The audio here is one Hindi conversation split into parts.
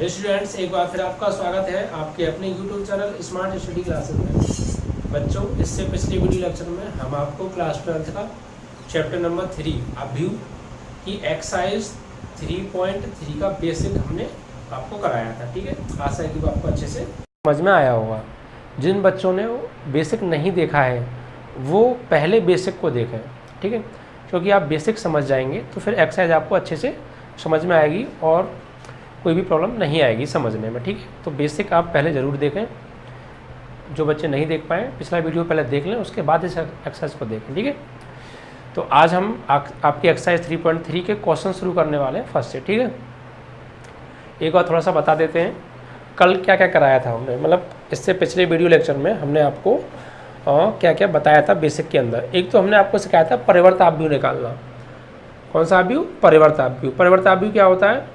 स्टूडेंट्स, एक बार फिर आपका स्वागत है आपके अपने YouTube channel smart study classes में। बच्चों, इससे पिछले वीडियो लेक्चर में हम आपको क्लास 12 का चैप्टर नंबर 3 अभ्यू की एक्सरसाइज 3.3 का बेसिक हमने आपको कराया था। ठीक है, आशा है कि वो आपको अच्छे से समझ में आया होगा। जिन बच्चों ने बेसिक नहीं देखा है वो पहले बेसिक को देखें। ठीक है, क्योंकि आप बेसिक समझ जाएंगे तो फिर एक्सरसाइज आपको अच्छे से समझ में आएगी और कोई भी प्रॉब्लम नहीं आएगी समझने में। ठीक है, तो बेसिक आप पहले ज़रूर देखें। जो बच्चे नहीं देख पाए पिछला वीडियो पहले देख लें, उसके बाद इस एक्सरसाइज को देखें। ठीक है, तो आज हम आपकी एक्सरसाइज 3.3 के क्वेश्चन शुरू करने वाले हैं फर्स्ट से। ठीक है, एक बार थोड़ा सा बता देते हैं कल क्या क्या कराया था हमने, मतलब इससे पिछले वीडियो लेक्चर में हमने आपको क्या क्या बताया था बेसिक के अंदर। एक तो हमने आपको सिखाया था परिवर्त आव्यूह निकालना। कौन सा आव्यूह? परिवर्त आव्यूह। परिवर्त आव्यूह क्या होता है?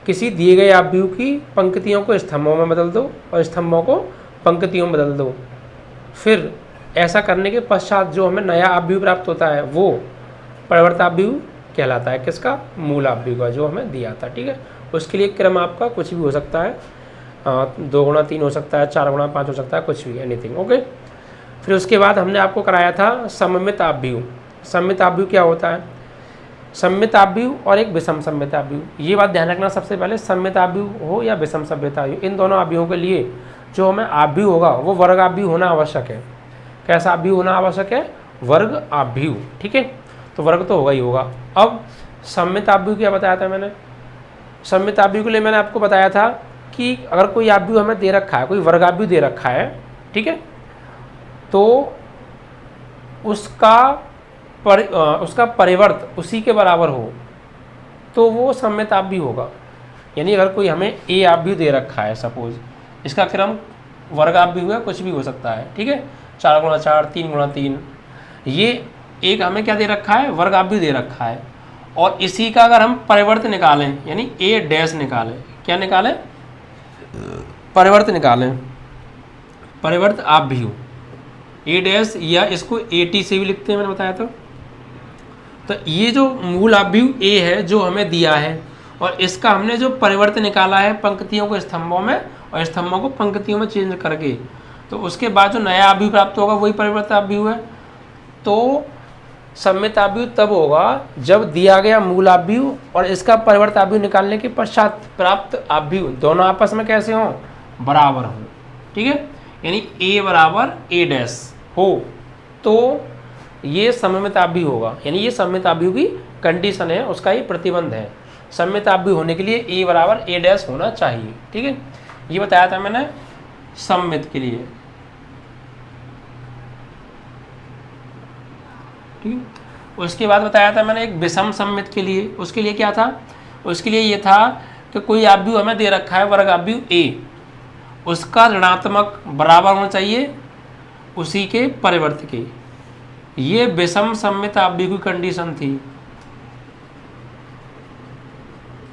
किसी दिए गए आव्यूह की पंक्तियों को स्तंभों में बदल दो और स्तंभों को पंक्तियों में बदल दो। फिर ऐसा करने के पश्चात जो हमें नया आव्यूह प्राप्त होता है वो परिवर्त आव्यूह कहलाता है। किसका? मूल आव्यूह का, जो हमें दिया था। ठीक है, उसके लिए क्रम आपका कुछ भी हो सकता है, 2 गुणा 3 हो सकता है, 4 गुणा 5 हो सकता है, कुछ भी, एनीथिंग। ओके, फिर उसके बाद हमने आपको कराया था सममित आव्यूह। सममित आव्यूह क्या होता है? सममित आव्यूह और एक विषम सममित आव्यूह। ये बात ध्यान रखना, सबसे पहले सममित आव्यूह हो या विषम सममित आव्यूह, इन दोनों आव्यूहों के लिए जो हमें आव्यूह होगा वो वर्ग आव्यूह होना आवश्यक है। कैसा आव्यूह होना आवश्यक है? वर्ग आव्यूह। ठीक है, तो वर्ग तो होगा ही होगा। अब सममित आव्यूह क्या बताया था मैंने? सममित आव्यूह के लिए मैंने आपको बताया था कि अगर कोई आव्यूह हमें दे रखा है, कोई वर्ग आव्यूह दे रखा है, ठीक है, तो उसका परिवर्त उसी के बराबर हो तो वो सममित आव्यूह होगा। यानी अगर कोई हमें ए आव्यूह दे रखा है, सपोज इसका क्रम वर्ग आव्यूह है, कुछ भी हो सकता है। ठीक है, 4 गुणा 4, 3 गुणा 3, ये एक हमें क्या दे रखा है? वर्ग आव्यूह दे रखा है। और इसी का अगर हम परिवर्त निकालें, यानी ए डैश निकालें, क्या निकालें? परिवर्त निकालें, परिवर्त आव्यूह ए डैश, या इसको ए टी से भी लिखते हैं, मैंने बताया था। तो ये जो मूल आव्यूह ए है जो हमें दिया है, और इसका हमने जो परिवर्त निकाला है पंक्तियों को स्तंभों में और स्तंभों को पंक्तियों में चेंज करके, तो उसके बाद जो नया आव्यूह प्राप्त होगा वही परिवर्त आव्यूह है। तो सममित आव्यूह तब होगा जब दिया गया मूल आव्यूह और इसका परिवर्त आव्यूह निकालने के पश्चात प्राप्त आव्यूह दोनों आपस में कैसे हों? बराबर हों। ठीक है, यानी ए बराबर ए डैश हो तो ये सममित आव्यूह होगा। यानी ये सममित आव्यूह की कंडीशन है, उसका ही प्रतिबंध है। सममित आव्यूह होने के लिए ए बराबर ए डैश होना चाहिए। ठीक है, ये बताया था मैंने सममित के लिए। ठीक, उसके बाद बताया था मैंने एक विषम सममित के लिए। उसके लिए क्या था? उसके लिए ये था कि कोई आव्यूह हमें दे रखा है, वर्ग आव्यूह ए, उसका ऋणात्मक बराबर होना चाहिए उसी के परिवर्त के। ये विषम सममित आव्यूह की कंडीशन थी।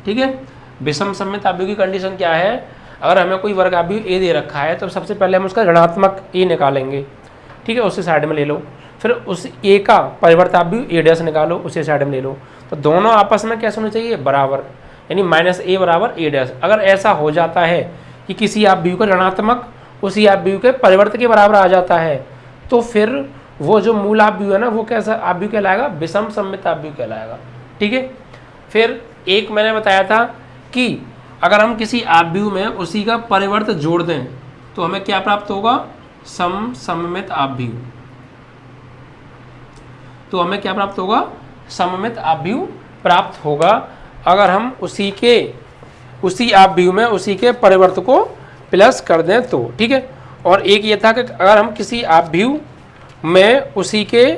ठीक है, विषम सममित आव्यूह की कंडीशन क्या है? अगर हमें कोई वर्ग आव्यूह ए दे रखा है तो सबसे पहले हम उसका ऋणात्मक ए निकालेंगे। ठीक है, उसे साइड में ले लो। फिर उस ए का परिवर्त आव्यूह ए डैश निकालो, उसे साइड में ले लो। तो दोनों आपस में कैसे होने चाहिए? बराबर, यानी माइनस ए बराबर ए डैश। अगर ऐसा हो जाता है कि किसी आव्यूह का ऋणात्मक उसी आव्यूह के परिवर्त के बराबर आ जाता है तो फिर वो जो मूल आव्यूह है ना, वो कैसा आव्यूह कहलाएगा? विषम सममित आव्यूह कहलाएगा। ठीक है, फिर एक मैंने बताया था कि अगर हम किसी आव्यूह में उसी का परिवर्त जोड़ दें तो हमें क्या प्राप्त होगा? सममित आव्यूह। तो हमें क्या प्राप्त होगा? सममित आव्यूह प्राप्त होगा अगर हम उसी आव्यूह में उसी के परिवर्त को प्लस कर दें तो। ठीक है, और एक ये था कि अगर हम किसी आव्यूह में उसी के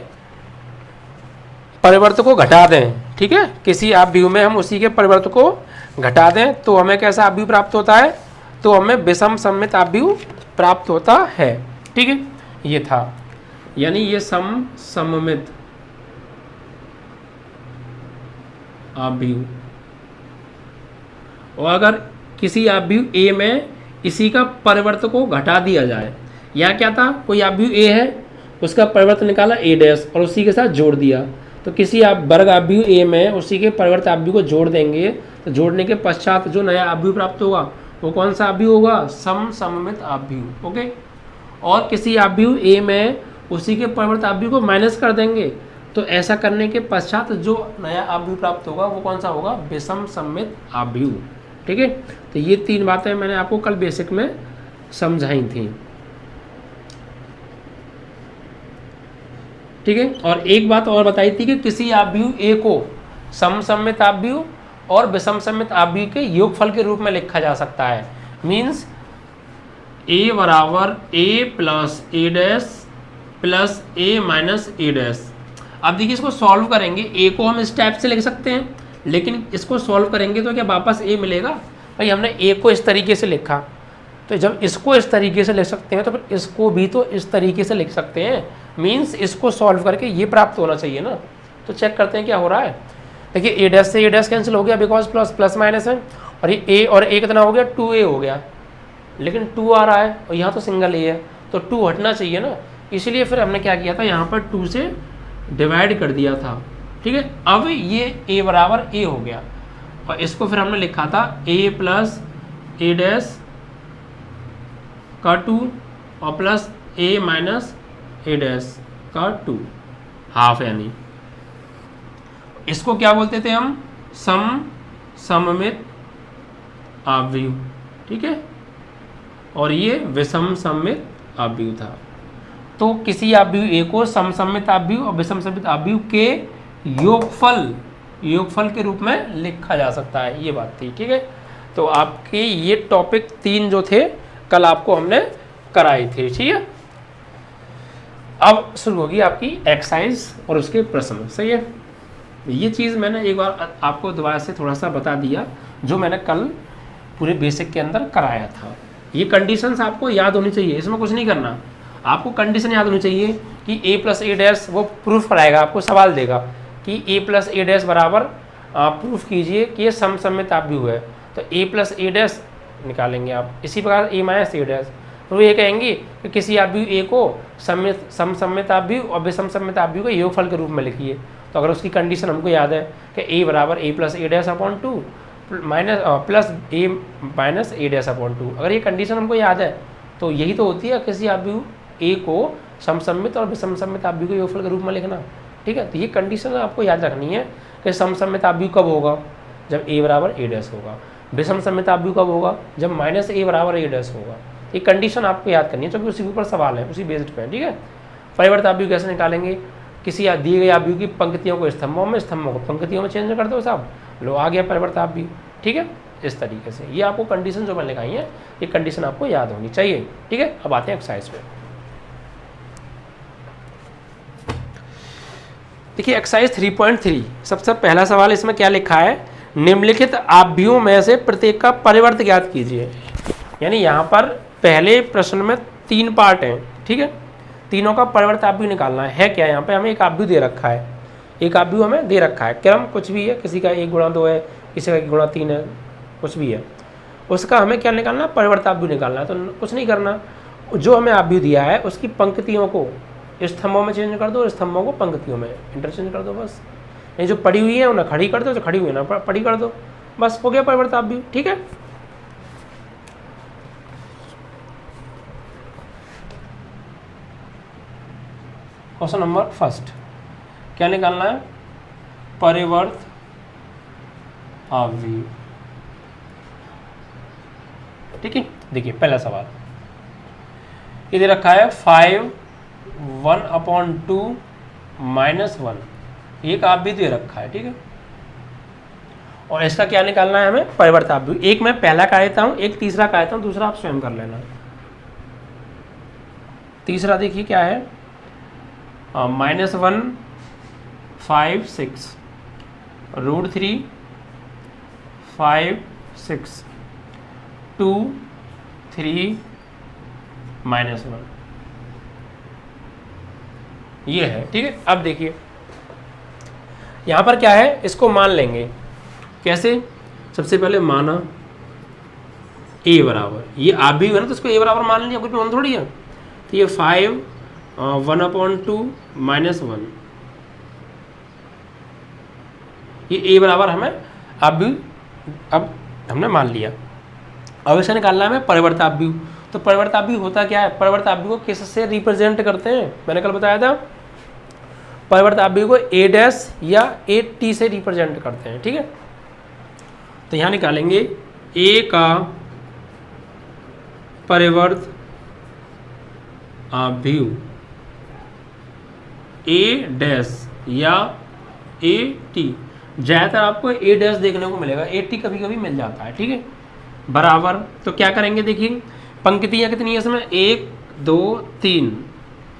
परिवर्त को घटा दें, ठीक है, किसी आव्यूह में हम उसी के परिवर्त को घटा दें तो हमें कैसा आव्यूह प्राप्त होता है? तो हमें विषम सममित आव्यूह प्राप्त होता है। ठीक है, ये था, यानी ये सममित आव्यूह। और अगर किसी आव्यूह ए में इसी का परिवर्त को घटा दिया जाए, यहाँ क्या था? कोई आव्यूह ए है, उसका परिवर्त निकाला ए डैश और उसी के साथ जोड़ दिया, तो किसी वर्ग आव्यूह ए में उसी के परिवर्त आव्यूह को जोड़ देंगे तो जोड़ने के पश्चात जो नया आव्यूह प्राप्त होगा वो कौन सा आव्यूह होगा? समसममित आव्यूह। ओके, और किसी आव्यूह ए में उसी के परिवर्त आव्यूह को माइनस कर देंगे, तो ऐसा करने के पश्चात जो नया आव्यूह प्राप्त होगा वो कौन सा होगा? विषम सममित आव्यूह। ठीक है, तो ये 3 बातें मैंने आपको कल बेसिक में समझाई थी। ठीक है, और एक बात और बताई थी कि किसी आव्यूह ए को समसममित आव्यूह और विषम सममित आव्यूह के योगफल के रूप में लिखा जा सकता है। मीन्स ए बराबर ए प्लस ए डैश प्लस ए माइनस ए डैश। अब देखिए इसको सॉल्व करेंगे, ए को हम इस टाइप से लिख सकते हैं, लेकिन इसको सॉल्व करेंगे तो क्या वापस ए मिलेगा? भाई हमने ए को इस तरीके से लिखा, तो जब इसको इस तरीके से लिख सकते हैं तो फिर इसको भी तो इस तरीके से लिख सकते हैं। मीन्स इसको सॉल्व करके ये प्राप्त होना चाहिए ना। तो चेक करते हैं क्या हो रहा है। देखिए ए डैश से ए डैश कैंसिल हो गया बिकॉज प्लस प्लस माइनस है, और ये ए और ए कितना हो गया? 2a हो गया, लेकिन 2 आ रहा है और यहाँ तो सिंगल ए है, तो 2 हटना चाहिए ना। इसलिए फिर हमने क्या किया था, यहाँ पर 2 से डिवाइड कर दिया था। ठीक है, अब ये a बराबर a हो गया, और इसको फिर हमने लिखा था a प्लस ए डैश का 2 और plus a minus A dash का 2 हाफ, यानी इसको क्या बोलते थे हम? समसममित आव्यूह। ठीक है, और ये विषम सममित आव्यूह था। तो किसी आव्यूह ए को समसममित आव्यूह और विषम सममित आव्यूह के योगफल के रूप में लिखा जा सकता है, ये बात थी। ठीक है, तो आपके ये टॉपिक 3 जो थे कल आपको हमने कराए थे। ठीक है, अब शुरू होगी आपकी एक्सरसाइज और उसके प्रश्न। सही है, ये चीज़ मैंने एक बार आपको दोबारा से थोड़ा सा बता दिया, जो मैंने कल पूरे बेसिक के अंदर कराया था। ये कंडीशंस आपको याद होनी चाहिए, इसमें कुछ नहीं करना, आपको कंडीशन याद होनी चाहिए कि a प्लस ए डैश, वो प्रूफ कराएगा, आपको सवाल देगा कि a प्लस ए डैश बराबर प्रूफ कीजिए कि ये समसममित आव्यूह है, तो a प्लस ए डैश निकालेंगे आप। इसी प्रकार a माइनस ए डैश, तो ये कहेंगे कि किसी आव्यूह a को समसममित आव्यूह और विषम सममित आव्यूह के योगफल के रूप में लिखिए। तो अगर उसकी कंडीशन हमको याद है कि a बराबर a plus A dash upon 2 minus plus a minus A dash upon 2, अगर ये कंडीशन हमको याद है तो यही तो होती है किसी आव्यूह a को समसममित और विषम सममित आव्यूह के योगफल के रूप में लिखना। ठीक है, तो ये कंडीशन आपको याद रखनी है कि समसममित आव्यूह कब होगा? जब a बराबर a डैश होगा। विषम सममित आव्यूह कब होगा? जब माइनस a बराबर a डैश होगा। ये कंडीशन आपको याद करनी है, क्योंकि उसी के ऊपर सवाल है, उसी बेस्ड पे। ठीक है, परिवर्त आव्यूह कैसे निकालेंगे? किसी दिए गए आव्यूह की पंक्तियों को स्तंभों में, स्तंभों को पंक्तियों में चेंज कर दो साहब, लो आ गया परिवर्त आव्यूह। ठीक है, इस तरीके से ये आपको कंडीशन जो मैंने लिखाई है, ये कंडीशन आपको याद होनी चाहिए। ठीक है, अब आते हैं एक्सरसाइज पे। देखिए एक्सरसाइज 3.3, सबसे पहला सवाल इसमें क्या लिखा है? निम्नलिखित आव्यूहों में से प्रत्येक का परिवर्त ज्ञात कीजिए। यानी यहाँ पर पहले प्रश्न में 3 पार्ट हैं। ठीक है, तीनों का परिवर्त आव्यूह निकालना है। क्या यहाँ पे हमें एक आव्यूह दे रखा है, एक आव्यूह हमें दे रखा है, क्रम कुछ भी है, किसी का 1 गुणा 2 है, किसी का 1 गुणा 3 है, कुछ भी है, उसका हमें क्या निकालना? परिवर्त आव्यूह निकालना है। तो कुछ नहीं करना, जो हमें आव्यूह दिया है उसकी पंक्तियों को स्तंभों में चेंज कर दो और स्तंभों को पंक्तियों में इंटरचेंज कर दो बस। नहीं जो पड़ी हुई है उन्हें खड़ी कर दो, जो खड़ी हुई है ना पड़ी कर दो, बस हो गया परिवर्त आव्यूह। ठीक है, क्वेश्चन नंबर फर्स्ट क्या निकालना है? परिवर्त आव्यूह। ठीक है, देखिए पहला सवाल ये दे रखा है 5 1/2 -1, एक आव्यूह दे रखा है। ठीक है, और इसका क्या निकालना है हमें? परिवर्त आव्यूह। एक मैं पहला का देता हूँ, एक तीसरा का देता हूँ, दूसरा आप स्वयं कर लेना। तीसरा देखिए क्या है? -1 5 6 √3 5 6 2 3 -1, ये है। ठीक है, अब देखिए यहाँ पर क्या है, इसको मान लेंगे। कैसे? सबसे पहले माना a बराबर, ये आव्यूह है ना, तो इसको a बराबर मान लिया, कुछ मान थोड़ी है। तो ये 5 1/2 -1, ये a बराबर हमें आव्यूह अब हमने मान लिया। अब इसका निकालना है हमें परिवर्ताव्यू। तो परिवर्ताव्यू होता क्या है, परिवर्ताव्यू को किस से रिप्रेजेंट करते हैं, मैंने कल बताया था, परिवर्ताव्यू को ए डैश या ए टी से रिप्रेजेंट करते हैं, ठीक है। तो यहाँ निकालेंगे ए का परिवर्ताव्यू ए डैश या ए टी, ज़्यादातर आपको ए डैश देखने को मिलेगा, ए टी कभी कभी मिल जाता है, ठीक है। बराबर, तो क्या करेंगे देखिए, पंक्तियाँ कितनी है इसमें, 1 2 3,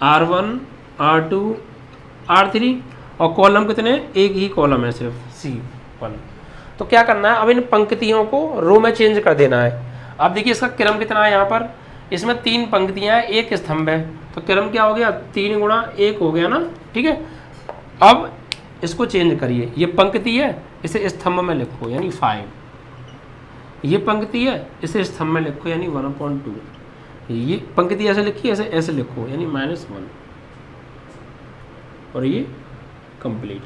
R1 R2 R3, और कॉलम कितने, एक ही कॉलम है सिर्फ C1। तो क्या करना है, अब इन पंक्तियों को रो में चेंज कर देना है। अब देखिए इसका क्रम कितना है, यहाँ पर इसमें 3 पंक्तियाँ हैं, 1 स्तंभ है, तो क्रम क्या हो गया, 3 गुणा 1 हो गया ना, ठीक है। अब इसको चेंज करिए, ये पंक्ति है इसे स्तंभ में लिखो यानी 5, ये पंक्ति है इसे स्तंभ में लिखो यानी 1/2, ये पंक्ति ऐसे लिखी ऐसे लिखो यानी -1, और ये कंप्लीट,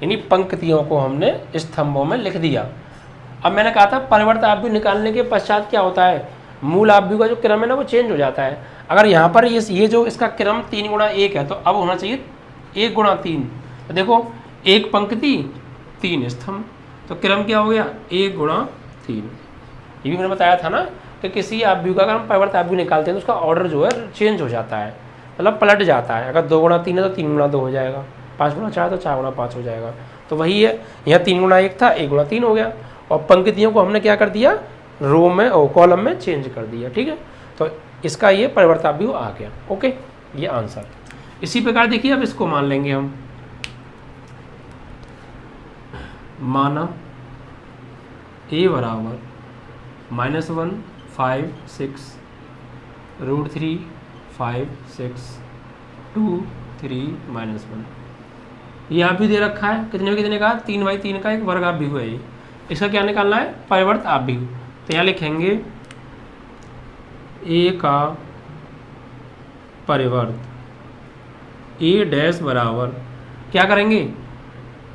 यानी पंक्तियों को हमने स्तंभों में लिख दिया। अब मैंने कहा था परिवर्ताव्यू निकालने के पश्चात क्या होता है, मूल आव्यू का जो क्रम है ना वो चेंज हो जाता है। अगर यहाँ पर ये जो इसका क्रम 3 गुणा 1 है, तो अब होना चाहिए 1 गुणा 3। तो देखो, एक पंक्ति 3 स्तंभ, तो क्रम क्या हो गया, 1 गुणा 3। ये भी मैंने बताया था ना कि किसी आव्यू का अगर हम परिवर्ताव्यू निकालते हैं तो उसका ऑर्डर जो है चेंज हो जाता है, मतलब पलट जाता है। अगर 2 गुणा 3 है तो 3 गुणा 2 हो जाएगा, 5 गुणा 4 तो 4 गुणा 5 हो जाएगा। तो वही है, यहाँ 3 गुणा 1 था, 1 गुणा 3 हो गया, और पंक्तियों को हमने क्या कर दिया, रो में और कॉलम में चेंज कर दिया, ठीक है। तो इसका ये परिवर्ताव्यू आ गया, ओके, ये आंसर। इसी प्रकार देखिए अब इसको मान लेंगे हम, माना a बराबर -1 5 6 √3 5 6 2 3 -1, यहाँ भी दे रखा है, कितने का, 3/3 का एक वर्गाव्यू है ये। इसका क्या निकालना है, परिवर्ताव्यू। तो यहाँ लिखेंगे a का परिवर्त a डैश बराबर, क्या करेंगे,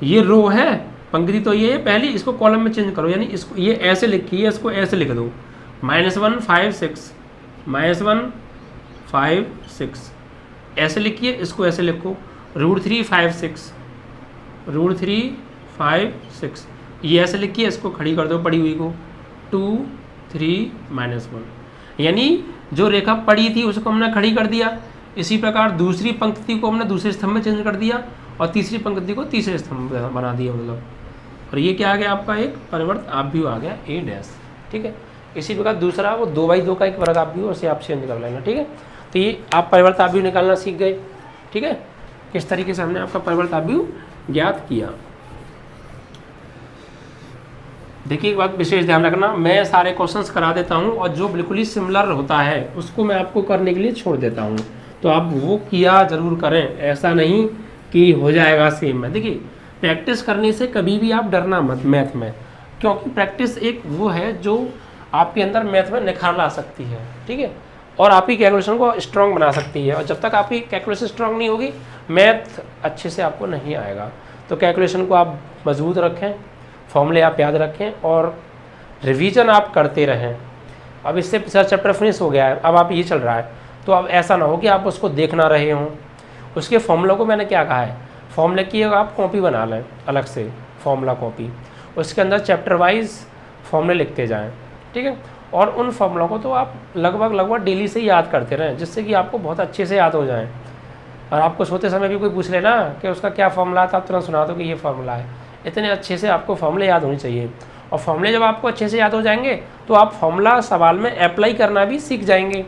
ये रो है, पंक्ति तो ये है पहली, इसको कॉलम में चेंज करो, यानी इसको ये ऐसे लिखिए, इसको ऐसे लिख दो, -1 5 6 -1 5 6 ऐसे लिखिए, इसको ऐसे लिखो, √3 5 6 √3 5 6 ये ऐसे लिखिए, इसको खड़ी कर दो पड़ी हुई को, 2 3 -1, यानी जो रेखा पड़ी थी उसको हमने खड़ी कर दिया। इसी प्रकार दूसरी पंक्ति को हमने दूसरे स्तंभ में चेंज कर दिया, और तीसरी पंक्ति को तीसरे स्तंभ में बना दिया, मतलब, और ये क्या आ गया आपका, एक परिवर्ताव्यू आ गया a डैश, ठीक है। इसी प्रकार दूसरा वो 2/2 का एक वर्गाव्यू, उसे आप चेंज कर लेना, ठीक है। तो ये आप परिवर्ताव्यू निकालना सीख गए, ठीक है। किस तरीके से हमने आपका परिवर्ताव्यू ज्ञात किया। देखिए एक बात विशेष ध्यान रखना, मैं सारे क्वेश्चंस करा देता हूँ, और जो बिल्कुल ही सिमिलर होता है उसको मैं आपको करने के लिए छोड़ देता हूँ, तो आप वो किया जरूर करें, ऐसा नहीं कि हो जाएगा सेम में। देखिए प्रैक्टिस करने से कभी भी आप डरना मत मैथ में, क्योंकि प्रैक्टिस एक वो है जो आपके अंदर मैथ में निखार ला सकती है, ठीक है, और आपकी कैलकुलेशन को स्ट्रॉन्ग बना सकती है। और जब तक आपकी कैलकुलेशन स्ट्रॉन्ग नहीं होगी, मैथ अच्छे से आपको नहीं आएगा। तो कैलकुलेशन को आप मजबूत रखें, फॉर्मूले आप याद रखें, और रिवीजन आप करते रहें। अब इससे पिछला चैप्टर फिनिश हो गया है, अब आप ये चल रहा है, तो अब ऐसा ना हो कि आप उसको देखना रहे हों। उसके फॉर्मूलों को मैंने क्या कहा है, फॉर्मूले की आप कॉपी बना लें अलग से, फॉर्मूला कॉपी, उसके अंदर चैप्टर वाइज फॉर्मूले लिखते जाएं, ठीक है। और उन फॉर्मूलों को तो आप लगभग डेली से ही याद करते रहें, जिससे कि आपको बहुत अच्छे से याद हो जाएं। और आपको सोते समय भी कोई पूछ लेना कि उसका क्या फॉर्मूला था, तुरंत सुना दो कि ये फॉर्मूला है। इतने अच्छे से आपको फॉर्मूले याद होने चाहिए, और फॉर्मूले जब आपको अच्छे से याद हो जाएंगे तो आप फॉर्मूला सवाल में अप्लाई करना भी सीख जाएंगे,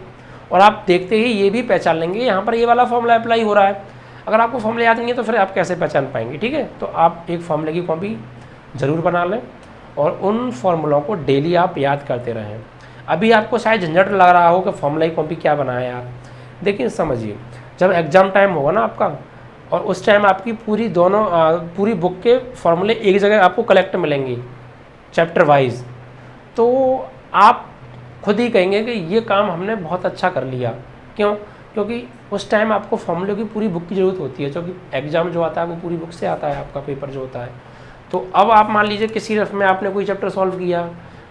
और आप देखते ही ये भी पहचान लेंगे यहाँ पर ये वाला फॉर्मूला अप्लाई हो रहा है। अगर आपको फॉर्मूला याद नहीं है तो फिर आप कैसे पहचान पाएंगे, ठीक है। तो आप एक फॉर्मूले की कॉपी ज़रूर बना लें, और उन फॉर्मूलों को डेली आप याद करते रहें। अभी आपको शायद झंझट लग रहा हो कि फॉर्मूला की कॉपी क्या बनाए यार, देखिए समझिए, जब एग्ज़ाम टाइम होगा ना आपका, और उस टाइम आपकी पूरी बुक के फॉर्मूले एक जगह आपको कलेक्ट मिलेंगे चैप्टर वाइज, तो आप खुद ही कहेंगे कि ये काम हमने बहुत अच्छा कर लिया। क्यों? क्योंकि उस टाइम आपको फॉर्मूले की पूरी बुक की ज़रूरत होती है, क्योंकि एग्ज़ाम जो आता है वो पूरी बुक से आता है, आपका पेपर जो होता है। तो अब आप मान लीजिए किसी रफ में आपने कोई चैप्टर सॉल्व किया,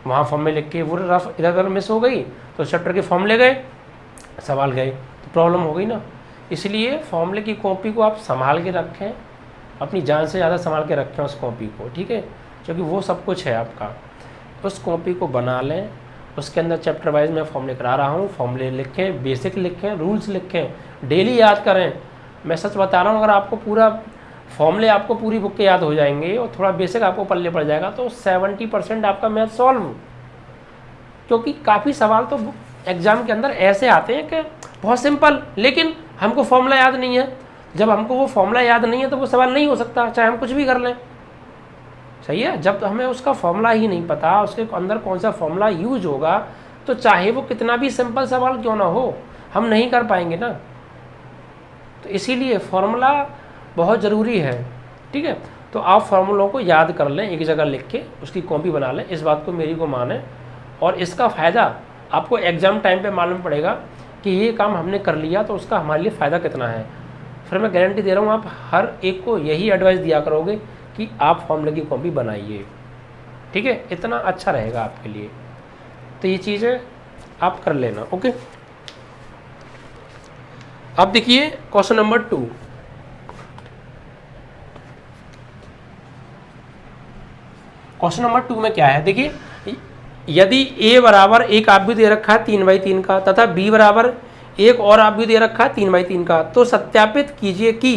वहाँ फॉर्मूले लिख के वो रफ इधर उधर मिस हो गई तो चैप्टर के फॉर्मूले गए, सवाल गए, तो प्रॉब्लम हो गई ना। इसलिए फॉर्मूले की कॉपी को आप संभाल के रखें, अपनी जान से ज़्यादा संभाल के रखें उस कॉपी को, ठीक है, क्योंकि वो सब कुछ है आपका। उस कॉपी को बना लें, उसके अंदर चैप्टर वाइज मैं फॉर्मूले करा रहा हूँ, फॉर्मूले लिखें, बेसिक लिखें, रूल्स लिखें, डेली याद करें। मैं सच बता रहा हूँ, अगर आपको पूरा फॉर्मूले आपको पूरी बुक के याद हो जाएंगे और थोड़ा बेसिक आपको पल्ले पड़ जाएगा तो 70% आपका मैथ सॉल्व। क्योंकि काफ़ी सवाल तो एग्ज़ाम के अंदर ऐसे आते हैं कि बहुत सिंपल, लेकिन हमको फॉर्मूला याद नहीं है। जब हमको वो फॉर्मूला याद नहीं है तो वो सवाल नहीं हो सकता, चाहे हम कुछ भी कर लें। सही है, जब हमें उसका फॉर्मूला ही नहीं पता, उसके अंदर कौन सा फॉर्मूला यूज होगा, तो चाहे वो कितना भी सिंपल सवाल क्यों ना हो, हम नहीं कर पाएंगे ना। तो इसीलिए फॉर्मूला बहुत ज़रूरी है, ठीक है। तो आप फार्मूलों को याद कर लें, एक जगह लिख के उसकी कॉपी बना लें, इस बात को मेरी को माने। और इसका फ़ायदा आपको एग्ज़ाम टाइम पे मालूम पड़ेगा कि ये काम हमने कर लिया तो उसका हमारे लिए फ़ायदा कितना है। फिर मैं गारंटी दे रहा हूँ, आप हर एक को यही एडवाइस दिया करोगे कि आप फार्मूले की कॉपी बनाइए, ठीक है, इतना अच्छा रहेगा आपके लिए। तो ये चीज़ें आप कर लेना, ओके। अब देखिए क्वेश्चन नंबर 2। क्वेश्चन नंबर 2 में क्या है, देखिए, यदि a बराबर एक आप भी दे रखा है 3/3 का तथा b बराबर एक और आप भी दे रखा है 3/3 का, तो सत्यापित कीजिए कि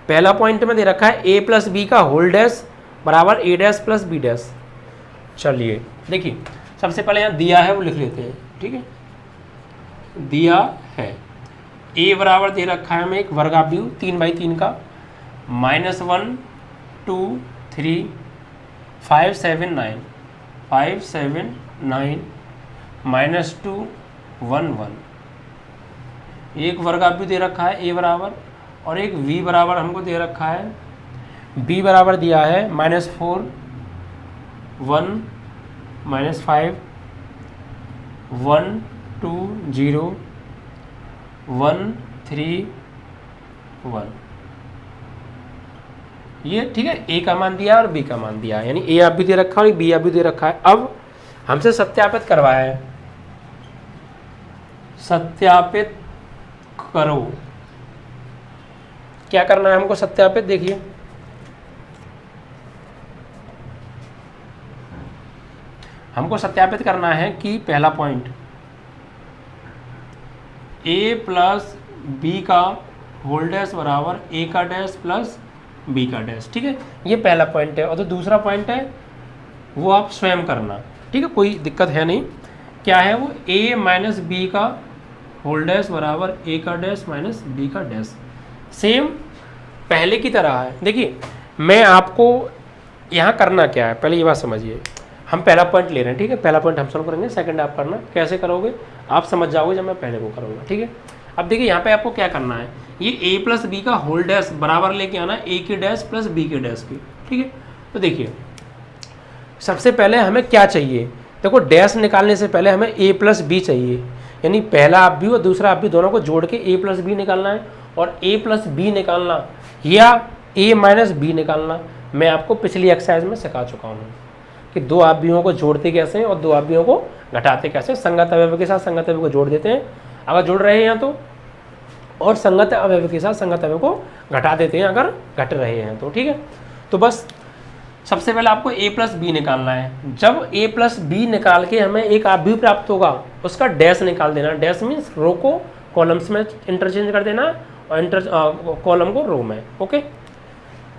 पहला पॉइंट में दे रखा है a प्लस बी का होल डैश बराबर a dash plus b dash. चलिए देखिए, सबसे पहले यहाँ दिया है वो लिख लेते हैं, ठीक है। दिया है a बराबर दे रखा है हमें एक वर्गाव्यूह 3/3 का, -1 2 3 5 7 9 -2 1 1। एक वर्गाव्यूह दे रखा है a बराबर, और एक v बराबर हमको दे रखा है, b बराबर दिया है -4 1 -5 1 2 0 1 3 1। ये ठीक है, a का मान दिया और b का मान दिया है, यानी a आप भी दे रखा है और b आप भी दे रखा है। अब हमसे सत्यापित करवाया है, सत्यापित करो। क्या करना है हमको सत्यापित, देखिए हमको सत्यापित करना है कि पहला पॉइंट a प्लस बी का होल डैश बराबर a का डैश प्लस b का डैश, ठीक है, ये पहला पॉइंट है। और जो दूसरा पॉइंट है वो आप स्वयं करना, ठीक है, कोई दिक्कत है नहीं। क्या है वो, a माइनस बी का होल डैश बराबर a का डैश माइनस b का डैश, सेम पहले की तरह है। देखिए मैं आपको यहाँ करना क्या है, पहले ये बात समझिए। हम पहला पॉइंट ले रहे हैं, ठीक है, पहला पॉइंट हम सॉल्व करेंगे, सेकंड आप करना। कैसे करोगे आप समझ जाओगे जब मैं पहले को करूँगा, ठीक है। अब देखिए यहाँ पे आपको क्या करना है, ये a प्लस बी का होल डैश बराबर लेके आना a के डैश प्लस b के डैश की, ठीक है। तो देखिए सबसे पहले हमें क्या चाहिए, देखो डैश निकालने से पहले हमें a प्लस बी चाहिए, यानी पहला आप भी और दूसरा आप भी दोनों को जोड़ के a प्लस बी निकालना है, और a प्लस बी निकालना या a माइनस बी निकालना मैं आपको पिछली एक्सरसाइज में सिखा चुका हूँ कि दो आव्यूहों को जोड़ते कैसे हैं और दो आव्यूहों को घटाते कैसे। संगत अवयव के साथ संगत अवयव को जोड़ देते हैं अगर जोड़ रहे हैं तो, और संगत अवयव के साथ संगत अवयव को घटा देते हैं अगर घट रहे हैं तो, ठीक है। तो बस सबसे पहले आपको a प्लस बी निकालना है। जब a प्लस बी निकाल के हमें एक आव्यूह प्राप्त होगा उसका डैश निकाल देना। डैश मीन्स रो को कॉलम्स में इंटरचेंज कर देना और कॉलम को रो में, ओके।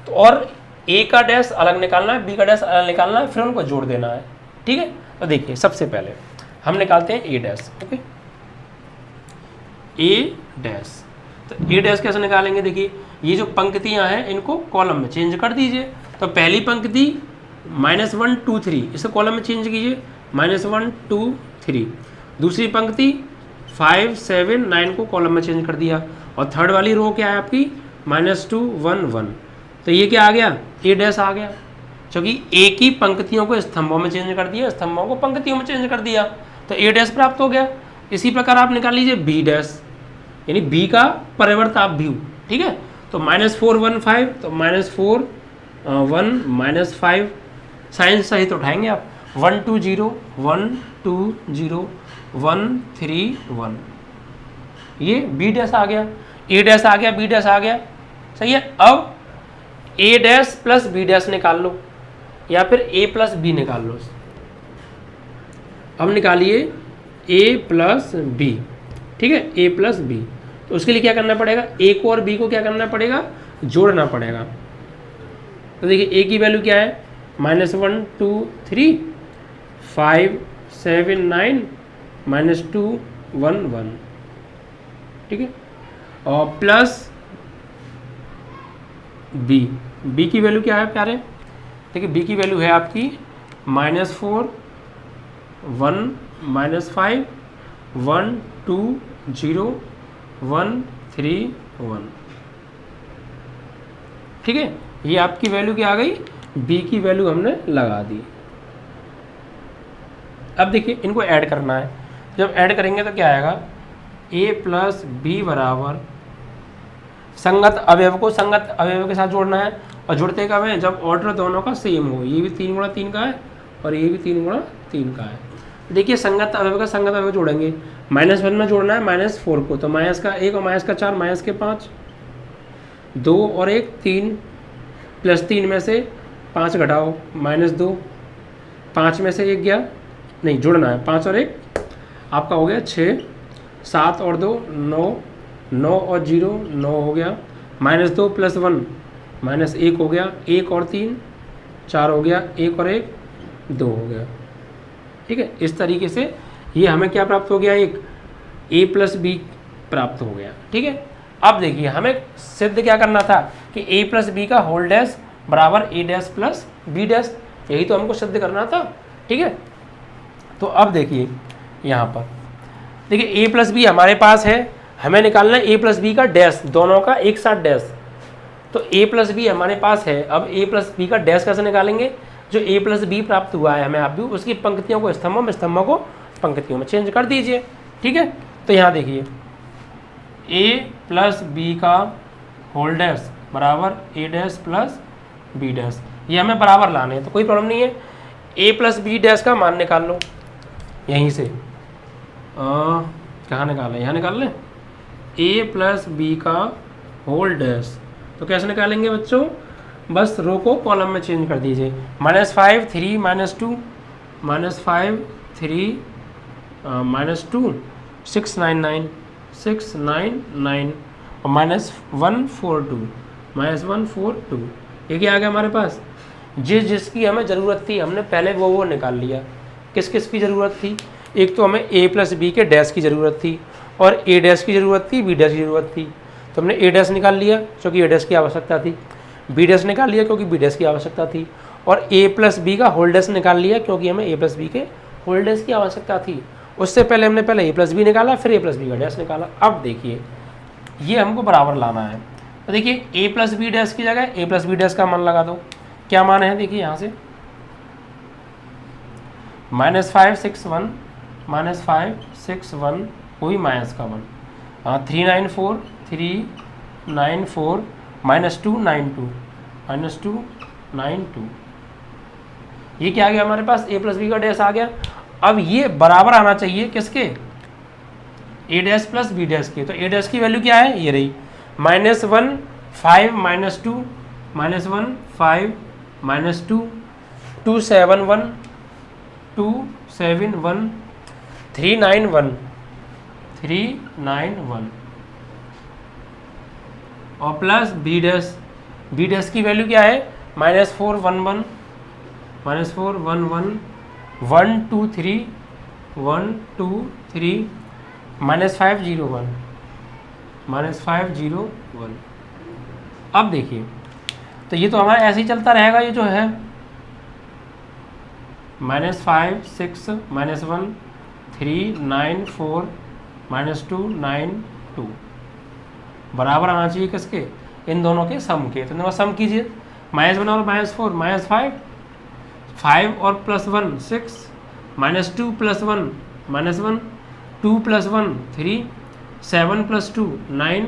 तो और a का डैश अलग निकालना है, b का डैश अलग निकालना है, फिर उनको जोड़ देना है, ठीक है। तो देखिए सबसे पहले हम निकालते हैं a dash, okay, a dash. तो a डैश कैसे निकालेंगे, देखिए ये जो पंक्तियां हैं इनको कॉलम में चेंज कर दीजिए। तो पहली पंक्ति -1 2 3, इसे कॉलम में चेंज कीजिए, -1 2 3। दूसरी पंक्ति 5 7 9 को कॉलम में चेंज कर दिया, और थर्ड वाली रो क्या है आपकी -2 1 1। तो ये क्या आ गया, a डैश आ गया, क्योंकि a की पंक्तियों को स्तंभों में चेंज कर दिया, स्तंभों को पंक्तियों में चेंज कर दिया, तो a डैश प्राप्त हो गया। इसी प्रकार आप निकाल लीजिए b डैश, यानी b का परिवर्त आव्यूह, ठीक है। तो -4 1 5, तो -4 1 -5 साइन सहित उठाएंगे आप, 1 2 0 1 2 0 1 3 1, ये बी डैश आ गया, ए डैश आ गया, बी डैश आ गया, सही है। अब ए डैश प्लस बी डैश निकाल लो या फिर ए प्लस बी निकाल लो। अब निकालिए ए प्लस बी, ठीक है, ए प्लस बी। तो उसके लिए क्या करना पड़ेगा, ए को और बी को क्या करना पड़ेगा, जोड़ना पड़ेगा। तो देखिए ए की वैल्यू क्या है, -1 2 3 5 7 9 -2 1 1, ठीक है। और प्लस बी की वैल्यू क्या है प्यारे, देखिए बी की वैल्यू है आपकी -4 1 -5 1 2 0 1 3 1, ठीक है। ये आपकी वैल्यू क्या आ गई, बी की वैल्यू हमने लगा दी। अब देखिए इनको ऐड करना है, जब ऐड करेंगे तो क्या आएगा, ए प्लस बी बराबर संगत अवयव को संगत अवयव के साथ जोड़ना है, और जुड़ते कब है, जब ऑर्डर दोनों का सेम हो। ये भी 3 गुणा 3 का है और ये भी 3 गुणा 3 का है। देखिए संगत अवयव का संगत अवयव जोड़ेंगे, -1 में जोड़ना है -4 को, तो माइनस का 1 और माइनस का 4 माइनस के 5, 2 और 1 3, +3 में से 5 घटाओ -2, 5 में से 1 गया, नहीं जुड़ना है, 5 और 1 आपका हो गया 6, 7 और 2 9, 9 और 0 9 हो गया, -2 + 1 -1 हो गया, 1 और 3 4 हो गया, 1 और 1 2 हो गया, ठीक है। इस तरीके से ये हमें क्या प्राप्त हो गया, एक a प्लस बी प्राप्त हो गया, ठीक है। अब देखिए हमें सिद्ध क्या करना था कि a प्लस बी का होल डैश बराबर a dash plus B dash, यही तो हमको सिद्ध करना था, ठीक है। तो अब देखिए यहाँ पर देखिए a प्लस बी हमारे पास है, हमें निकालना है a प्लस बी का डैश, दोनों का एक साथ डैश। तो a प्लस बी हमारे पास है, अब a प्लस बी का डैश कैसे निकालेंगे, जो a प्लस बी प्राप्त हुआ है हमें, आप भी उसकी पंक्तियों को स्तंभों में, स्तंभों को पंक्तियों में चेंज कर दीजिए, ठीक है। तो यहाँ देखिए a प्लस बी का होल डैश बराबर a dash plus B dash, ये हमें बराबर लाने हैं, तो कोई प्रॉब्लम नहीं है। a प्लस बी डैश का मान निकाल लो यहीं से, कहाँ निकालें, यहाँ निकाल लें, a प्लस बी का होल डैश। तो कैसे निकालेंगे बच्चों, बस रो को कॉलम में चेंज कर दीजिए, -5 3 -2 -5 3 -2 6 9 9 6 9 9 और -1 4 2 -1 4 2, ये क्या आ गया हमारे पास, जिसकी हमें ज़रूरत थी हमने पहले वो निकाल लिया। किस किस की ज़रूरत थी, एक तो हमें a प्लस बी के डैश की ज़रूरत थी, और a डैश की ज़रूरत थी, b डैश की ज़रूरत थी, तो हमने a डैश निकाल लिया क्योंकि a डैश की आवश्यकता थी, b डैश निकाल लिया क्योंकि b डैश की आवश्यकता थी, और a प्लस बी का होल डैश निकाल लिया क्योंकि हमें a प्लस बी के होल डैश की आवश्यकता थी। उससे पहले हमने पहले a प्लस बी निकाला, फिर a प्लस बी का डैश निकाला। अब देखिए ये हमको बराबर लाना है, तो देखिए a प्लस बी डैश की जगह a प्लस बी डैश का मान लगा दो। क्या मान है, देखिए यहाँ से -5 6 1 -5 6 1 वही माइनस का 1, 3 9 4 3 9 4 -2 9 2 -2 9 2, ये क्या आ गया हमारे पास, a प्लस बी का डैश आ गया। अब ये बराबर आना चाहिए किसके, a dash plus B dash के। तो a डैश की वैल्यू क्या है, ये रही, -1 5 -2 -1 5 -2 2 7 1 2 7 1 3 9 1 3 9 1 और प्लस बी डैश की वैल्यू क्या है, -4 1 1 -4 1 1 1 2 3 1 2 3 -5 0 1 -5 0 1। अब देखिए तो ये तो हमारा ऐसे ही चलता रहेगा, ये जो है -5 6 -1 3 9 4 -2 9 2 बराबर आना चाहिए किसके, इन दोनों के सम के। तो इनका सम कीजिए, -1 और -4 -5 5 और +1 6 -2 +1 -1 2 +1 3 7 +2 9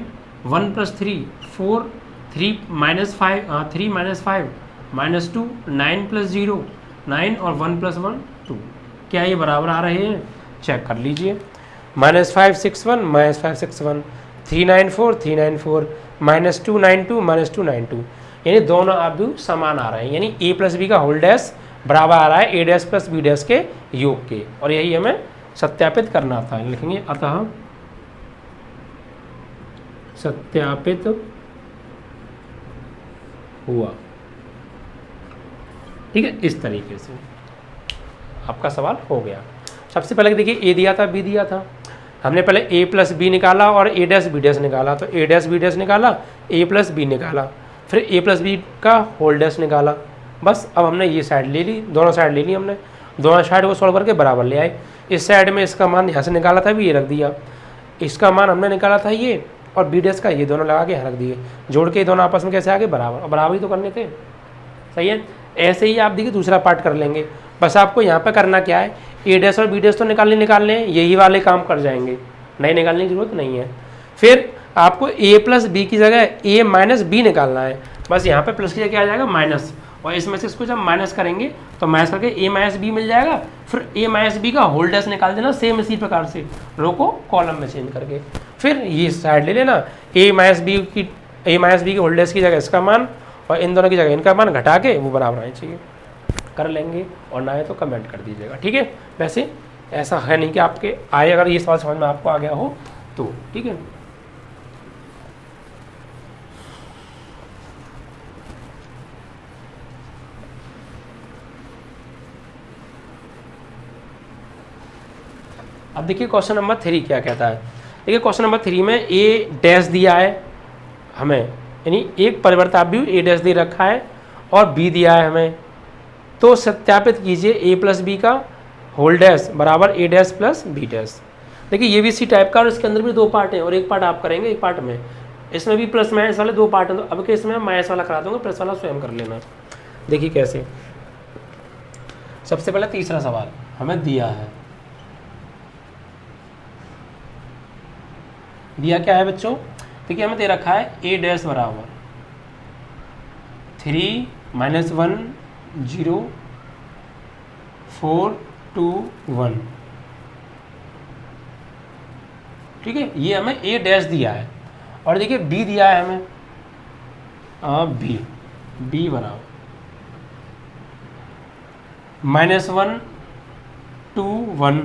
1 +3 4 3 -5 3 -5 -2 9 + 0 9 और 1 + 1 2। क्या ये बराबर आ रहे हैं? चेक कर लीजिए। -561 -561, 394 394, -292 -292, यानी दोनों आव्यूह समान आ रहे हैं, यानी a प्लस बी का होल डैश बराबर आ रहा है a dash plus b dash के योग के, और यही हमें सत्यापित करना था। लिखेंगे अतः सत्यापित हुआ। ठीक है, इस तरीके से आपका सवाल हो गया। सबसे पहले देखिए a दिया था b दिया था, हमने पहले a प्लस बी निकाला और a डैश b डैश निकाला, तो a डैश b डैश निकाला, a प्लस बी निकाला, फिर a प्लस बी का होल डैश निकाला। बस अब हमने ये साइड ले ली, दोनों साइड ले ली हमने, दोनों साइड को सॉल्व करके बराबर ले आए। इस साइड में इसका मान यहाँ से निकाला था भी ये रख दिया, इसका मान हमने निकाला था ये, और बी डैश का ये दोनों लगा के यहाँ रख दिए, जोड़ के दोनों आपस में कैसे आगे बराबर, और बराबर ही तो करने थे। सही है, ऐसे ही आप देखिए दूसरा पार्ट कर लेंगे। बस आपको यहाँ पर करना क्या है, ए डैश और बी डैश तो निकालने हैं, यही वाले काम कर जाएंगे, नए निकालने की जरूरत नहीं है। फिर आपको ए प्लस बी की जगह ए माइनस बी निकालना है, बस यहाँ पे प्लस की जगह क्या आ जाएगा माइनस, और इसमें से इसको जब माइनस करेंगे तो माइनस करके ए माइनस बी मिल जाएगा, फिर ए माइनस बी का होल डैश निकाल देना सेम इसी प्रकार से, रो को कॉलम में चेंज करके। फिर ये साइड ले लेना, ए माइनस बी के होल डैश की जगह इसका मान और इन दोनों की जगह इनका मान घटा के वो बराबर आने चाहिए, कर लेंगे, और ना है तो कमेंट कर दीजिएगा। ठीक है, वैसे ऐसा है नहीं कि आपके आए, अगर ये सवाल समझ में आपको आ गया हो तो ठीक है। अब देखिए क्वेश्चन नंबर 3 क्या कहता है। देखिए क्वेश्चन नंबर 3 में ए डैश दिया है हमें, यानी एक परिवर्ताव्यूह ए डैश दे रखा है और बी दिया है हमें, तो सत्यापित कीजिए ए प्लस बी का होल डैश बराबर ए डैश प्लस बी डैश। देखिए ये भी इसी टाइप का, और इसके अंदर भी दो पार्ट हैं, और एक पार्ट आप करेंगे एक पार्ट में, इसमें भी प्लस माइनस वाले दो पार्ट हैं, तो अब के इसमें माइनस वाला करा दूंगा, प्लस वाला स्वयं कर लेना। देखिए कैसे, सबसे पहले तीसरा सवाल हमें दिया है, दिया क्या है बच्चों, देखिए हमें दे रखा है ए डैश बराबर 3 -1 0 4 2 1। ठीक है, ये हमें ए डैश दिया है, और देखिए बी दिया है हमें बी बराबर -1 2 1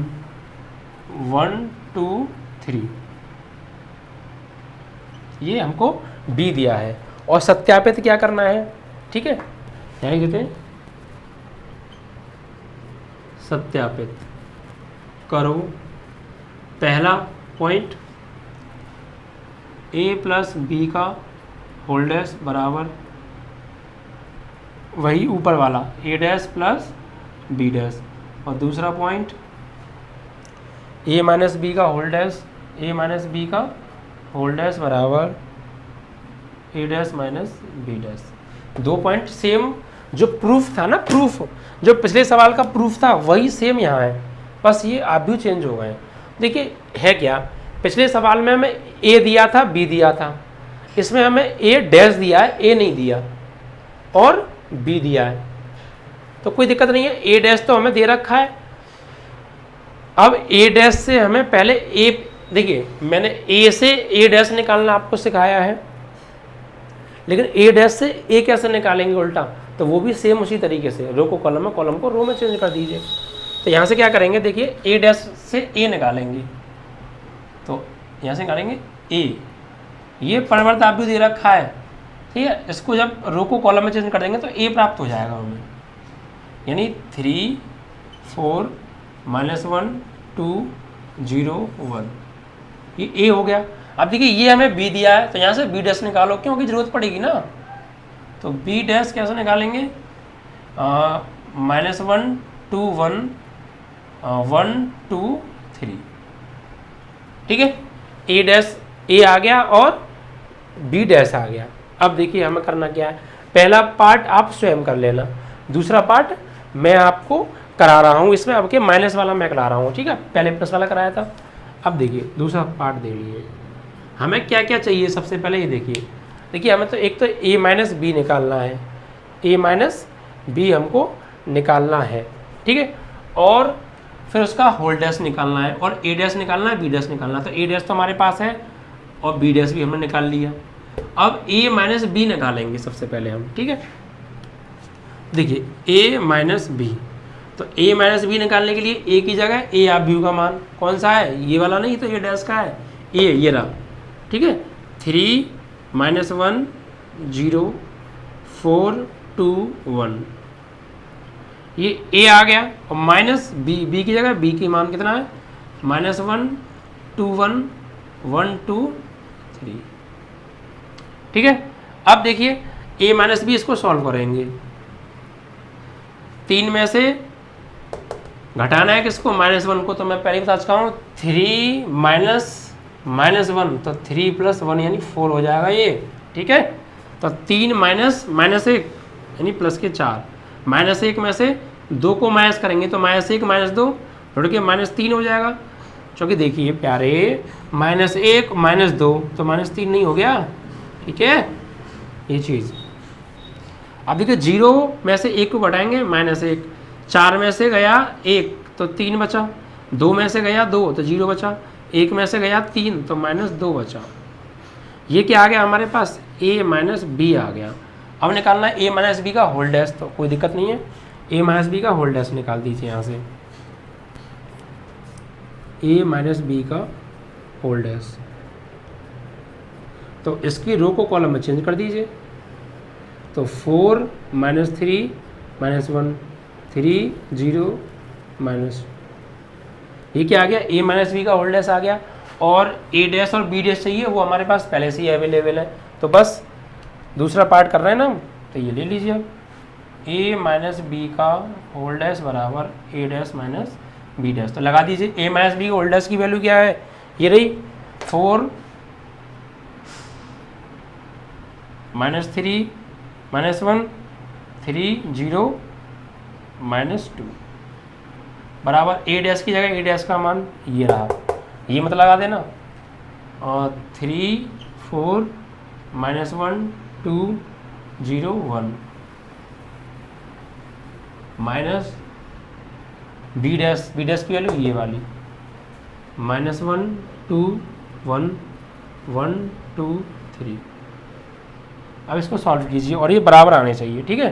1 2 3, ये हमको बी दिया है, और सत्यापित क्या करना है। ठीक है, यहाँ देते हैं सत्यापित करो। पहला पॉइंट ए प्लस बी का होल डैश बराबर वही ऊपर वाला ए डैश प्लस बी डैश, और दूसरा पॉइंट ए माइनस बी का होल डैश ए माइनस बी का होल डैश बराबर ए डैश माइनस बी डैश। दो पॉइंट सेम, जो प्रूफ था ना, प्रूफ जो पिछले सवाल का प्रूफ था वही सेम यहाँ है, बस ये आव्यूह चेंज हो गए। देखिए है क्या, पिछले सवाल में हमें ए दिया था बी दिया था, इसमें हमें ए डैश दिया है, ए नहीं दिया, और बी दिया है, तो कोई दिक्कत नहीं है। ए डैश तो हमें दे रखा है, अब ए डैश से हमें पहले ए, देखिए मैंने ए से ए डैश निकालना आपको सिखाया है, लेकिन ए डैश से ए कैसे निकालेंगे उल्टा, तो वो भी सेम उसी तरीके से, रो को कॉलम में, कॉलम को रो में चेंज कर दीजिए। तो यहाँ से क्या करेंगे, देखिए ए डैश से ए निकालेंगे, तो यहाँ से निकालेंगे ए, ये परिवर्ताव्यूह दे रखा है, ठीक है, इसको जब रो को कॉलम में चेंज कर देंगे तो ए प्राप्त हो जाएगा हमें, यानी 3 4 -1 2 0 1, ये ए हो गया। अब देखिए ये हमें बी दिया है, तो यहाँ से बी डैश निकालो, क्योंकि जरूरत पड़ेगी ना, तो बी डैश कैसे निकालेंगे, -1 2 1 1 2 3। ठीक है, ए डैश ए आ गया और बी डैश आ गया। अब देखिए हमें करना क्या है, पहला पार्ट आप स्वयं कर लेना, दूसरा पार्ट मैं आपको करा रहा हूँ, इसमें अब के माइनस वाला मैं करा रहा हूँ। ठीक है, पहले प्लस वाला कराया था, अब देखिए दूसरा पार्ट दे लिए। हमें क्या क्या चाहिए, सबसे पहले ये देखिए हमें तो एक तो ए माइनस बी निकालना है, ए माइनस बी हमको निकालना है। ठीक है, और फिर उसका होल डैश निकालना है और ए डैश निकालना है, बी डैश निकालना है। तो ए डैश तो हमारे पास है और बी डैश भी हमने निकाल लिया। अब ए माइनस बी निकालेंगे सबसे पहले हम, ठीक है। देखिए ए माइनस बी, तो ए माइनस बी निकालने के लिए ए की जगह ए आप बी का मान कौन सा है, ये वाला नहीं, तो ए डैश का है ए, ये रहा, ठीक है। 3 -1 0 4 2 1, ये ए आ गया और माइनस बी, बी की जगह बी की मान कितना है -1 2 1 1 2 3, ठीक है। अब देखिए ए माइनस बी, इसको सॉल्व करेंगे। 3 में से घटाना है किसको, -1 को, तो मैं पहले बता चुका हूँ 3 -1, तो 3 + 1 यानी 4 हो जाएगा ये, ठीक है। तो 3 -1 यानी प्लस के 4, -1 में से 2 को माइनस करेंगे तो -1 -2 जुड़ के -3 हो जाएगा। क्योंकि देखिए प्यारे, -1 -2 तो -3 नहीं हो गया, ठीक है, ये चीज़। अब देखिए 0 में से 1 को घटाएंगे -1, 4 में से गया 1 तो 3 बचा, 2 में से गया 2 तो 0 बचा, 1 में से गया 3 तो -2 बचा। ये क्या आ गया हमारे पास, a माइनस बी आ गया। अब निकालना है a माइनस बी का होल डैश, तो कोई दिक्कत नहीं है, a माइनस बी का होल डैश निकाल दीजिए यहाँ से, a माइनस बी का होल डैश। तो इसकी रो को कॉलम में चेंज कर दीजिए, तो 4 -3 -1 3 0 -, ये क्या आ गया, a माइनस बी का होल डैश आ गया। और a डैश और b डैश चाहिए, वो हमारे पास पहले से ही अवेलेबल है, तो बस दूसरा पार्ट कर रहे हैं ना, तो ये ले लीजिए अब, a माइनस बी का होल डैश बराबर a dash minus B dash. तो लगा दीजिए a minus B whole dash की वैल्यू क्या है, ये रही 4 -3 -1 3 0 -2 बराबर a डैश की जगह a डैश का मान ये रहा, ये मतलब लगा देना, और 3 4 -1 2 0 1 माइनस बी डैश की वैल्यू ये वाली -1 2 1 1 2 3। अब इसको सॉल्व कीजिए और ये बराबर आने चाहिए, ठीक है।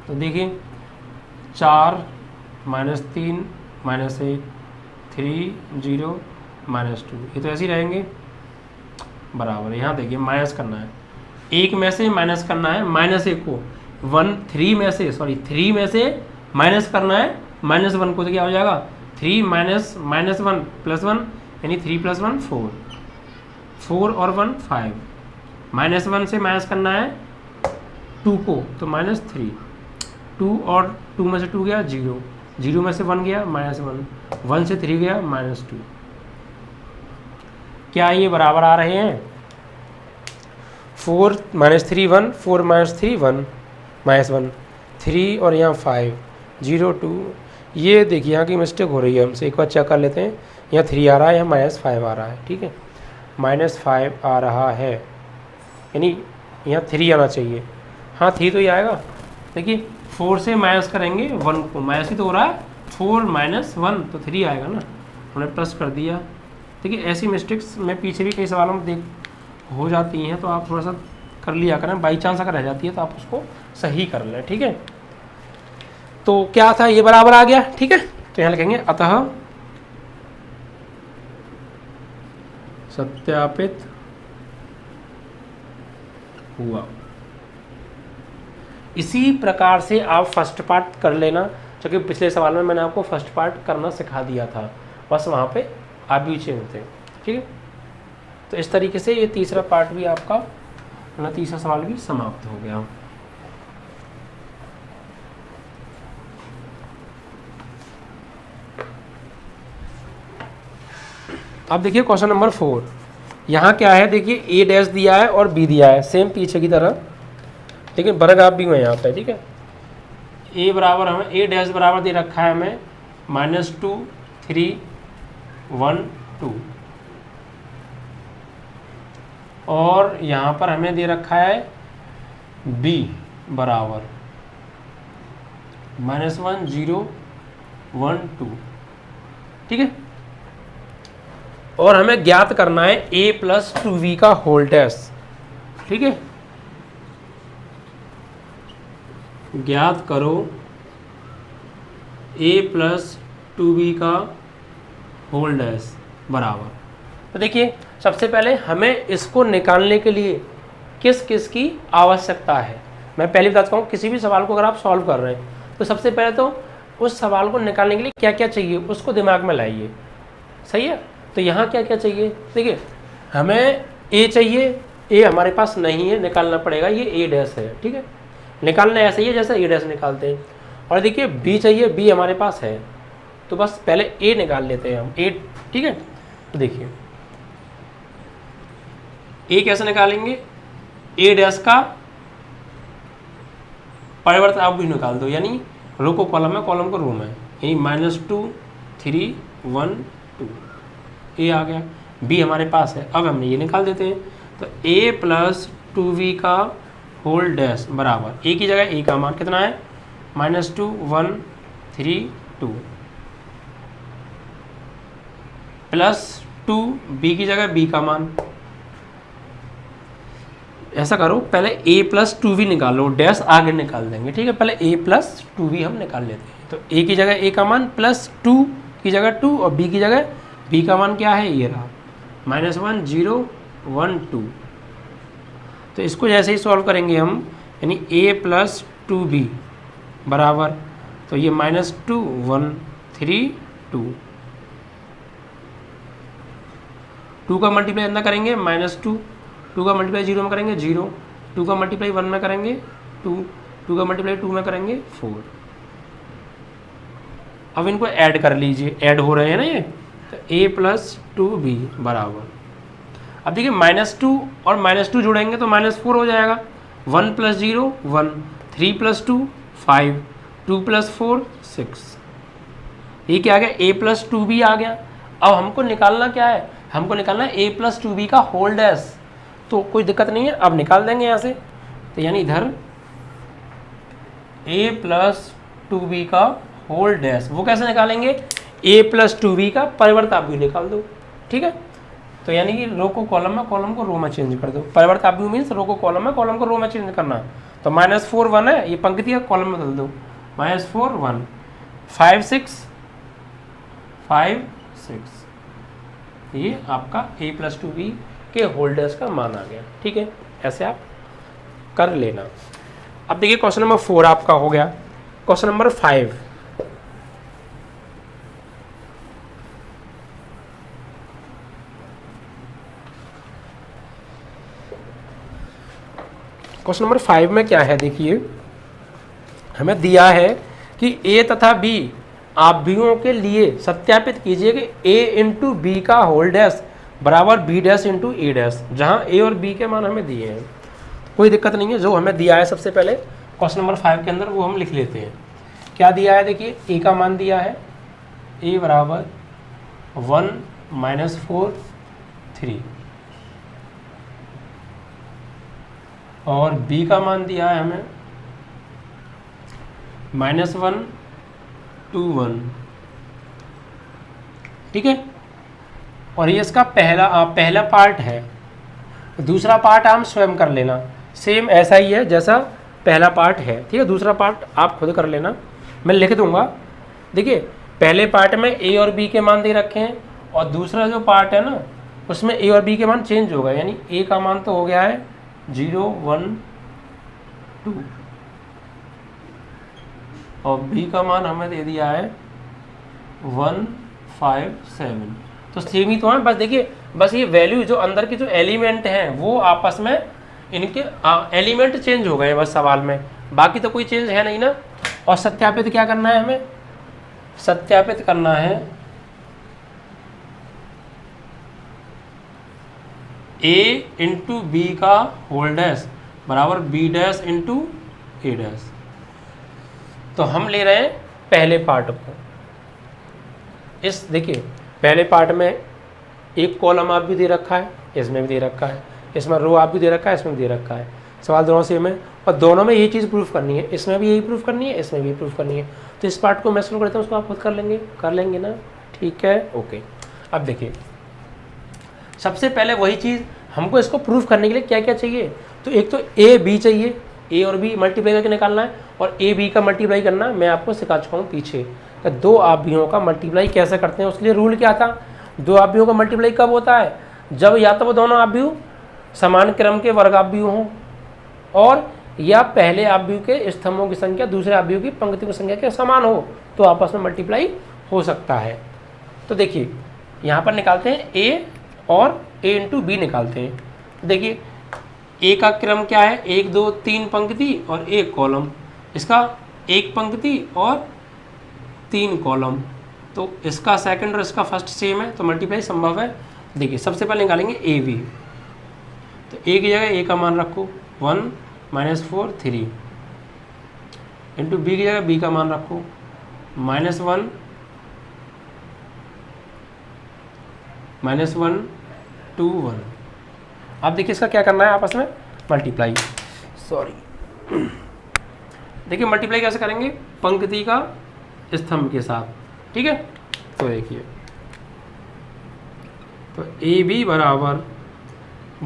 तो देखिए 4 -3 -1 3 0 -2, ये तो ऐसे ही रहेंगे बराबर। यहाँ देखिए माइनस करना है, 1 में से माइनस करना है -1 को, 3 में से माइनस करना है -1 को, तो क्या हो जाएगा 3 -1 +1 यानी 3 + 1 4, 4 और 1 5, -1 से माइनस करना है 2 को, तो -3, 2 और 2 में से 2 गया 0, 0 में से 1 गया -1, 1 से 3 गया -2। क्या ये बराबर आ रहे हैं, 4 -3 1 4 -3 1 -1 3 और यहाँ 5 0 2। ये देखिए यहाँ की मिस्टेक हो रही है हमसे, एक बार चेक कर लेते हैं। यहाँ 3 आ रहा है, यहाँ -5 आ रहा है, ठीक है, -5 आ रहा है, यानी यहाँ 3 आना चाहिए। हाँ 3 तो ही आएगा। देखिए 4 से माइनस करेंगे 1 को, माइनस ही तो हो रहा है, 4 -1 तो 3 आएगा ना, हमने प्लस कर दिया। देखिए ऐसी मिस्टेक्स में पीछे भी कई सवालों में देख हो जाती हैं, तो आप थोड़ा सा कर लिया करें, बाई चांस अगर रह जाती है तो आप उसको सही कर लें, ठीक है। तो क्या था, ये बराबर आ गया, ठीक है। तो यहाँ लिखेंगे अतः सत्यापित हुआ। इसी प्रकार से आप फर्स्ट पार्ट कर लेना, क्योंकि पिछले सवाल में मैंने आपको फर्स्ट पार्ट करना सिखा दिया था, बस वहाँ पे आप भी चेंज थे, ठीक है। तो इस तरीके से ये तीसरा पार्ट भी आपका, तीसरा सवाल भी समाप्त हो गया। अब देखिए क्वेश्चन नंबर 4, यहाँ क्या है, देखिए ए डैश दिया है और बी दिया है, सेम पीछे की तरह, लेकिन वर्ग आप भी हुए यहाँ पे, ठीक है। ए बराबर हमें, ए डैश बराबर दे रखा है हमें -2 3 1 2, और यहाँ पर हमें दे रखा है b बराबर -1 0 1 2, ठीक है। और हमें ज्ञात करना है a प्लस 2v का होल डैश, ठीक है। ज्ञात करो a प्लस 2v का होल डैश बराबर। तो देखिए सबसे पहले हमें इसको निकालने के लिए किस किस की आवश्यकता है। मैं पहले बता चुका हूँ, किसी भी सवाल को अगर आप सॉल्व कर रहे हैं तो सबसे पहले तो उस सवाल को निकालने के लिए क्या क्या चाहिए उसको दिमाग में लाइए, सही है। तो यहाँ क्या क्या चाहिए, देखिए हमें a चाहिए, a हमारे पास नहीं है, निकालना पड़ेगा, ये a डैश है, ठीक है। निकालना ऐसे ही है जैसे a डैश निकालते हैं। और देखिए b चाहिए, b हमारे पास है, तो बस पहले a निकाल लेते हैं हम, a, ठीक है। तो देखिए a कैसे निकालेंगे, a डैश का परिवर्तन आप भी निकाल दो, यानी रो को कॉलम है, कॉलम को रो में, यानी -2 3 1 2, a आ गया। b हमारे पास है, अब हमने ये निकाल देते हैं। तो a प्लस 2v का होल डैश बराबर, a की जगह a का मान कितना है, -2 1 3 2, प्लस 2 b की जगह b का मान। ऐसा करो पहले a प्लस 2v निकालो, डैश आगे निकाल देंगे, ठीक है। पहले a प्लस 2v हम निकाल लेते हैं। तो a की जगह a का मान, प्लस 2 की जगह 2, और b की जगह b का मान क्या है, ये रहा -1 0 1 2। तो इसको जैसे ही सॉल्व करेंगे हम, यानी a प्लस 2b बराबर, तो ये -2 1 3 2, 2 का मल्टीप्लाई अंदर करेंगे -2, 2 का मल्टीप्लाई 0 में करेंगे 0, 2 का मल्टीप्लाई 1 में करेंगे 2, 2 का मल्टीप्लाई 2 में करेंगे 4। अब इनको ऐड कर लीजिए, ऐड हो रहे हैं ना ये। तो a प्लस 2b बराबर, अब देखिए -2 और -2 जोड़ेंगे तो -4 हो जाएगा। 1 प्लस 0 1, 3 प्लस 2 5, 2 प्लस 4 6, ये क्या आ गया, a प्लस 2b आ गया। अब हमको निकालना क्या है, हमको निकालना है a प्लस 2b का होल डैश। तो कोई दिक्कत नहीं है, अब निकाल देंगे यहाँ से। तो यानी इधर a प्लस 2b का होल डैश, वो कैसे निकालेंगे, a प्लस 2b का परिवर्त आप भी निकाल दो, ठीक है। तो यानी कि रो को कॉलम में, कॉलम को रो में चेंज कर दो। परिवर्त आप भी मीन्स रो को कॉलम में, कॉलम को रो में चेंज करना। तो -4 1 है, ये पंक्ति है, कॉलम में बदल दो, -4 1 5 6 5 6, ये आपका a प्लस 2b के होल डैश का मान आ गया, ठीक है। ऐसे आप कर लेना। अब देखिए क्वेश्चन नंबर 4 आपका हो गया। क्वेश्चन नंबर 5, क्वेश्चन नंबर 5 में क्या है, देखिए हमें दिया है कि a तथा b आव्यूहों के लिए सत्यापित कीजिए कि a इंटू बी का होल डैश बराबर b dash into a dash, जहाँ a और b के मान हमें दिए हैं। कोई दिक्कत नहीं है, जो हमें दिया है सबसे पहले क्वेश्चन नंबर 5 के अंदर वो हम लिख लेते हैं। क्या दिया है, देखिए a का मान दिया है, a बराबर 1 -4 3, और b का मान दिया है हमें -1 2 1, ठीक है। और ये इसका पहला पार्ट है। दूसरा पार्ट हम स्वयं कर लेना, सेम ऐसा ही है जैसा पहला पार्ट है, ठीक है। दूसरा पार्ट आप खुद कर लेना, मैं लिख दूंगा। देखिए पहले पार्ट में a और b के मान दे रखे हैं, और दूसरा जो पार्ट है ना उसमें a और b के मान चेंज होगा, यानी a का मान तो हो गया है 0 1 2, और b का मान हमें दे दिया है 1 5 7। तो सेम ही तो है, बस देखिए बस ये वैल्यू जो अंदर के जो एलिमेंट हैं वो आपस में इनके एलिमेंट चेंज हो गए बस सवाल में, बाकी तो कोई चेंज है नहीं ना। और सत्यापित क्या करना है, हमें सत्यापित करना है a इंटू बी का होल डैश बराबर b dash into a dash. तो हम ले रहे हैं पहले पार्ट को। इस देखिए पहले पार्ट में एक कॉलम आप भी दे रखा है, इसमें भी दे रखा है, इसमें रो आप भी दे रखा है, इसमें भी दे रखा है। सवाल दोनों सेम है और दोनों में ये चीज़ प्रूफ करनी है, इसमें भी यही प्रूफ करनी है, इसमें भी प्रूफ करनी है। तो इस पार्ट को मैं शुरू करता हूँ, उसको आप खुद कर लेंगे ना, ठीक है, ओके। अब देखिए सबसे पहले वही चीज़ हमको इसको प्रूफ करने के लिए क्या क्या चाहिए, तो एक तो ए बी चाहिए, ए और बी मल्टीप्लाई करके निकालना है और ए बी का मल्टीप्लाई करना मैं आपको सिखा चुका हूँ पीछे। तो दो आव्यूहों का मल्टीप्लाई कैसे करते हैं, उसके लिए रूल क्या था, दो आव्यूहों का मल्टीप्लाई कब होता है, जब या तो वो दोनों आव्यूह समान क्रम के वर्ग आव्यूह हों और या पहले आव्यूह के स्तंभों की संख्या दूसरे आव्यूह की पंक्तियों की संख्या के समान हो, तो आपस में मल्टीप्लाई हो सकता है। तो देखिए यहाँ पर निकालते हैं ए और ए इंटू बी निकालते हैं। देखिए ए का क्रम क्या है, 1 2 3 पंक्ति और 1 कॉलम, इसका 1 पंक्ति और 3 कॉलम, तो इसका सेकंड और इसका फर्स्ट सेम है तो मल्टीप्लाई संभव है। देखिए सबसे पहले निकालेंगे ए बी, तो ए की जगह ए का मान रखो 1 -4 3 इंटू बी की जगह बी का मान रखो -1 2 1। अब देखिए इसका क्या करना है, आपस में मल्टीप्लाई, सॉरी देखिए मल्टीप्लाई कैसे करेंगे, पंक्ति का स्तंभ के साथ, ठीक है। तो देखिए तो ए बी बराबर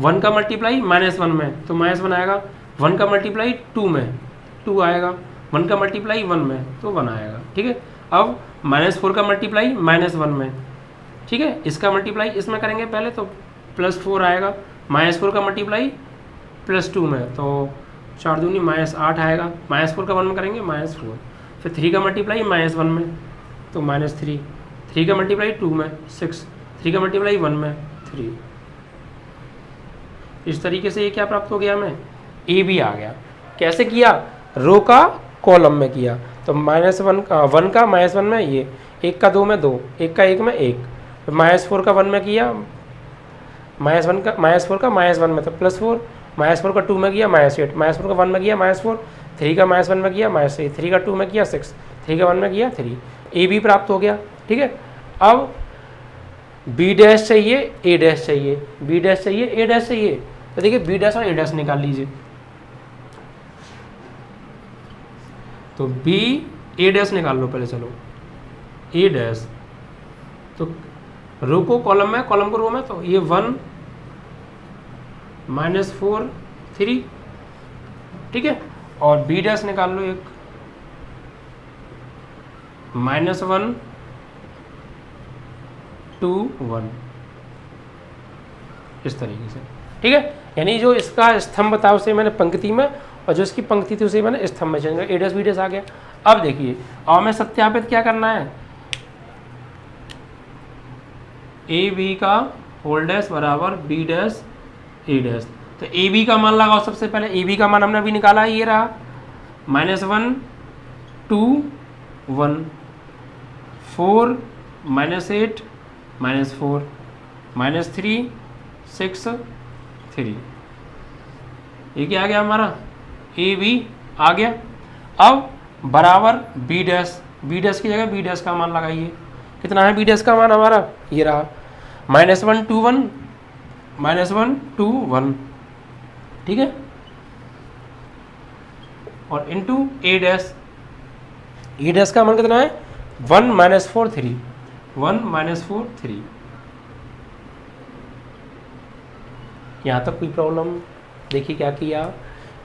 1 का मल्टीप्लाई -1 में तो -1 आएगा, 1 का मल्टीप्लाई 2 में 2 आएगा, 1 का मल्टीप्लाई 1 में तो 1 आएगा, ठीक है। अब -4 का मल्टीप्लाई -1 में, ठीक है, इसका मल्टीप्लाई इसमें करेंगे पहले तो +4 आएगा, -4 का मल्टीप्लाई +2 में तो 4 दूनी -8 आएगा, -4 का 1 में करेंगे -4, फिर 3 का मल्टीप्लाई -1 में तो -3, 3 का मल्टीप्लाई 2 में 6, 3 का मल्टीप्लाई 1 में 3। इस तरीके से ये क्या प्राप्त हो गया, हमें ए बी आ गया। कैसे किया, रो का कॉलम में किया, तो -1 का 1 का -1 में ये, 1 का 2 में 2, 1 का 1 में 1, -4 का 1 में किया, -4 का -1 में तो +4, -4 का 2 में किया -8, -4 का 1 में किया -4, 3 का -1 में किया -3, 3 का 2 में किया 6, 3 का 1 में किया 3, ए बी प्राप्त हो गया, ठीक है। अब बी डैश चाहिए, ए डैश चाहिए, बी डैश चाहिए, ए डैश चाहिए, तो देखिए बी डैश और ए डैश निकाल लीजिए। तो बी ए डैश निकाल लो पहले, चलो ए डैश, तो रो को कॉलम में, कॉलम को रो में, तो ये 1 -4 3, ठीक है। और बी डैश निकाल लो एक -1 2 1, इस तरीके से, ठीक है। यानी जो इसका स्तंभ था उसे मैंने पंक्ति में और जो इसकी पंक्ति थी उसे मैंने स्तंभ में चेंज किया, ए डैश बी डैश आ गया। अब देखिए और हमें सत्यापित क्या करना है, ए बी का होल डैश बराबर बी डैश ए डैश, तो ए बी का मान लगाओ सबसे पहले, ए बी का मान हमने अभी निकाला है, ये रहा -1 2 1 4 -8 -4 -3 6 3, ये क्या आ गया हमारा, ए बी आ गया। अब बराबर बी डैश, बी डैश की जगह बी डैश का मान लगाइए, कितना है बी डैश का मान हमारा, ये रहा -1 2 1 -1 2 1, ठीक है। और इनटू ए डैश, ए डैश का मान कितना है 1 -4 3, 1 -4 3। यहाँ तक कोई प्रॉब्लम, देखिए क्या किया,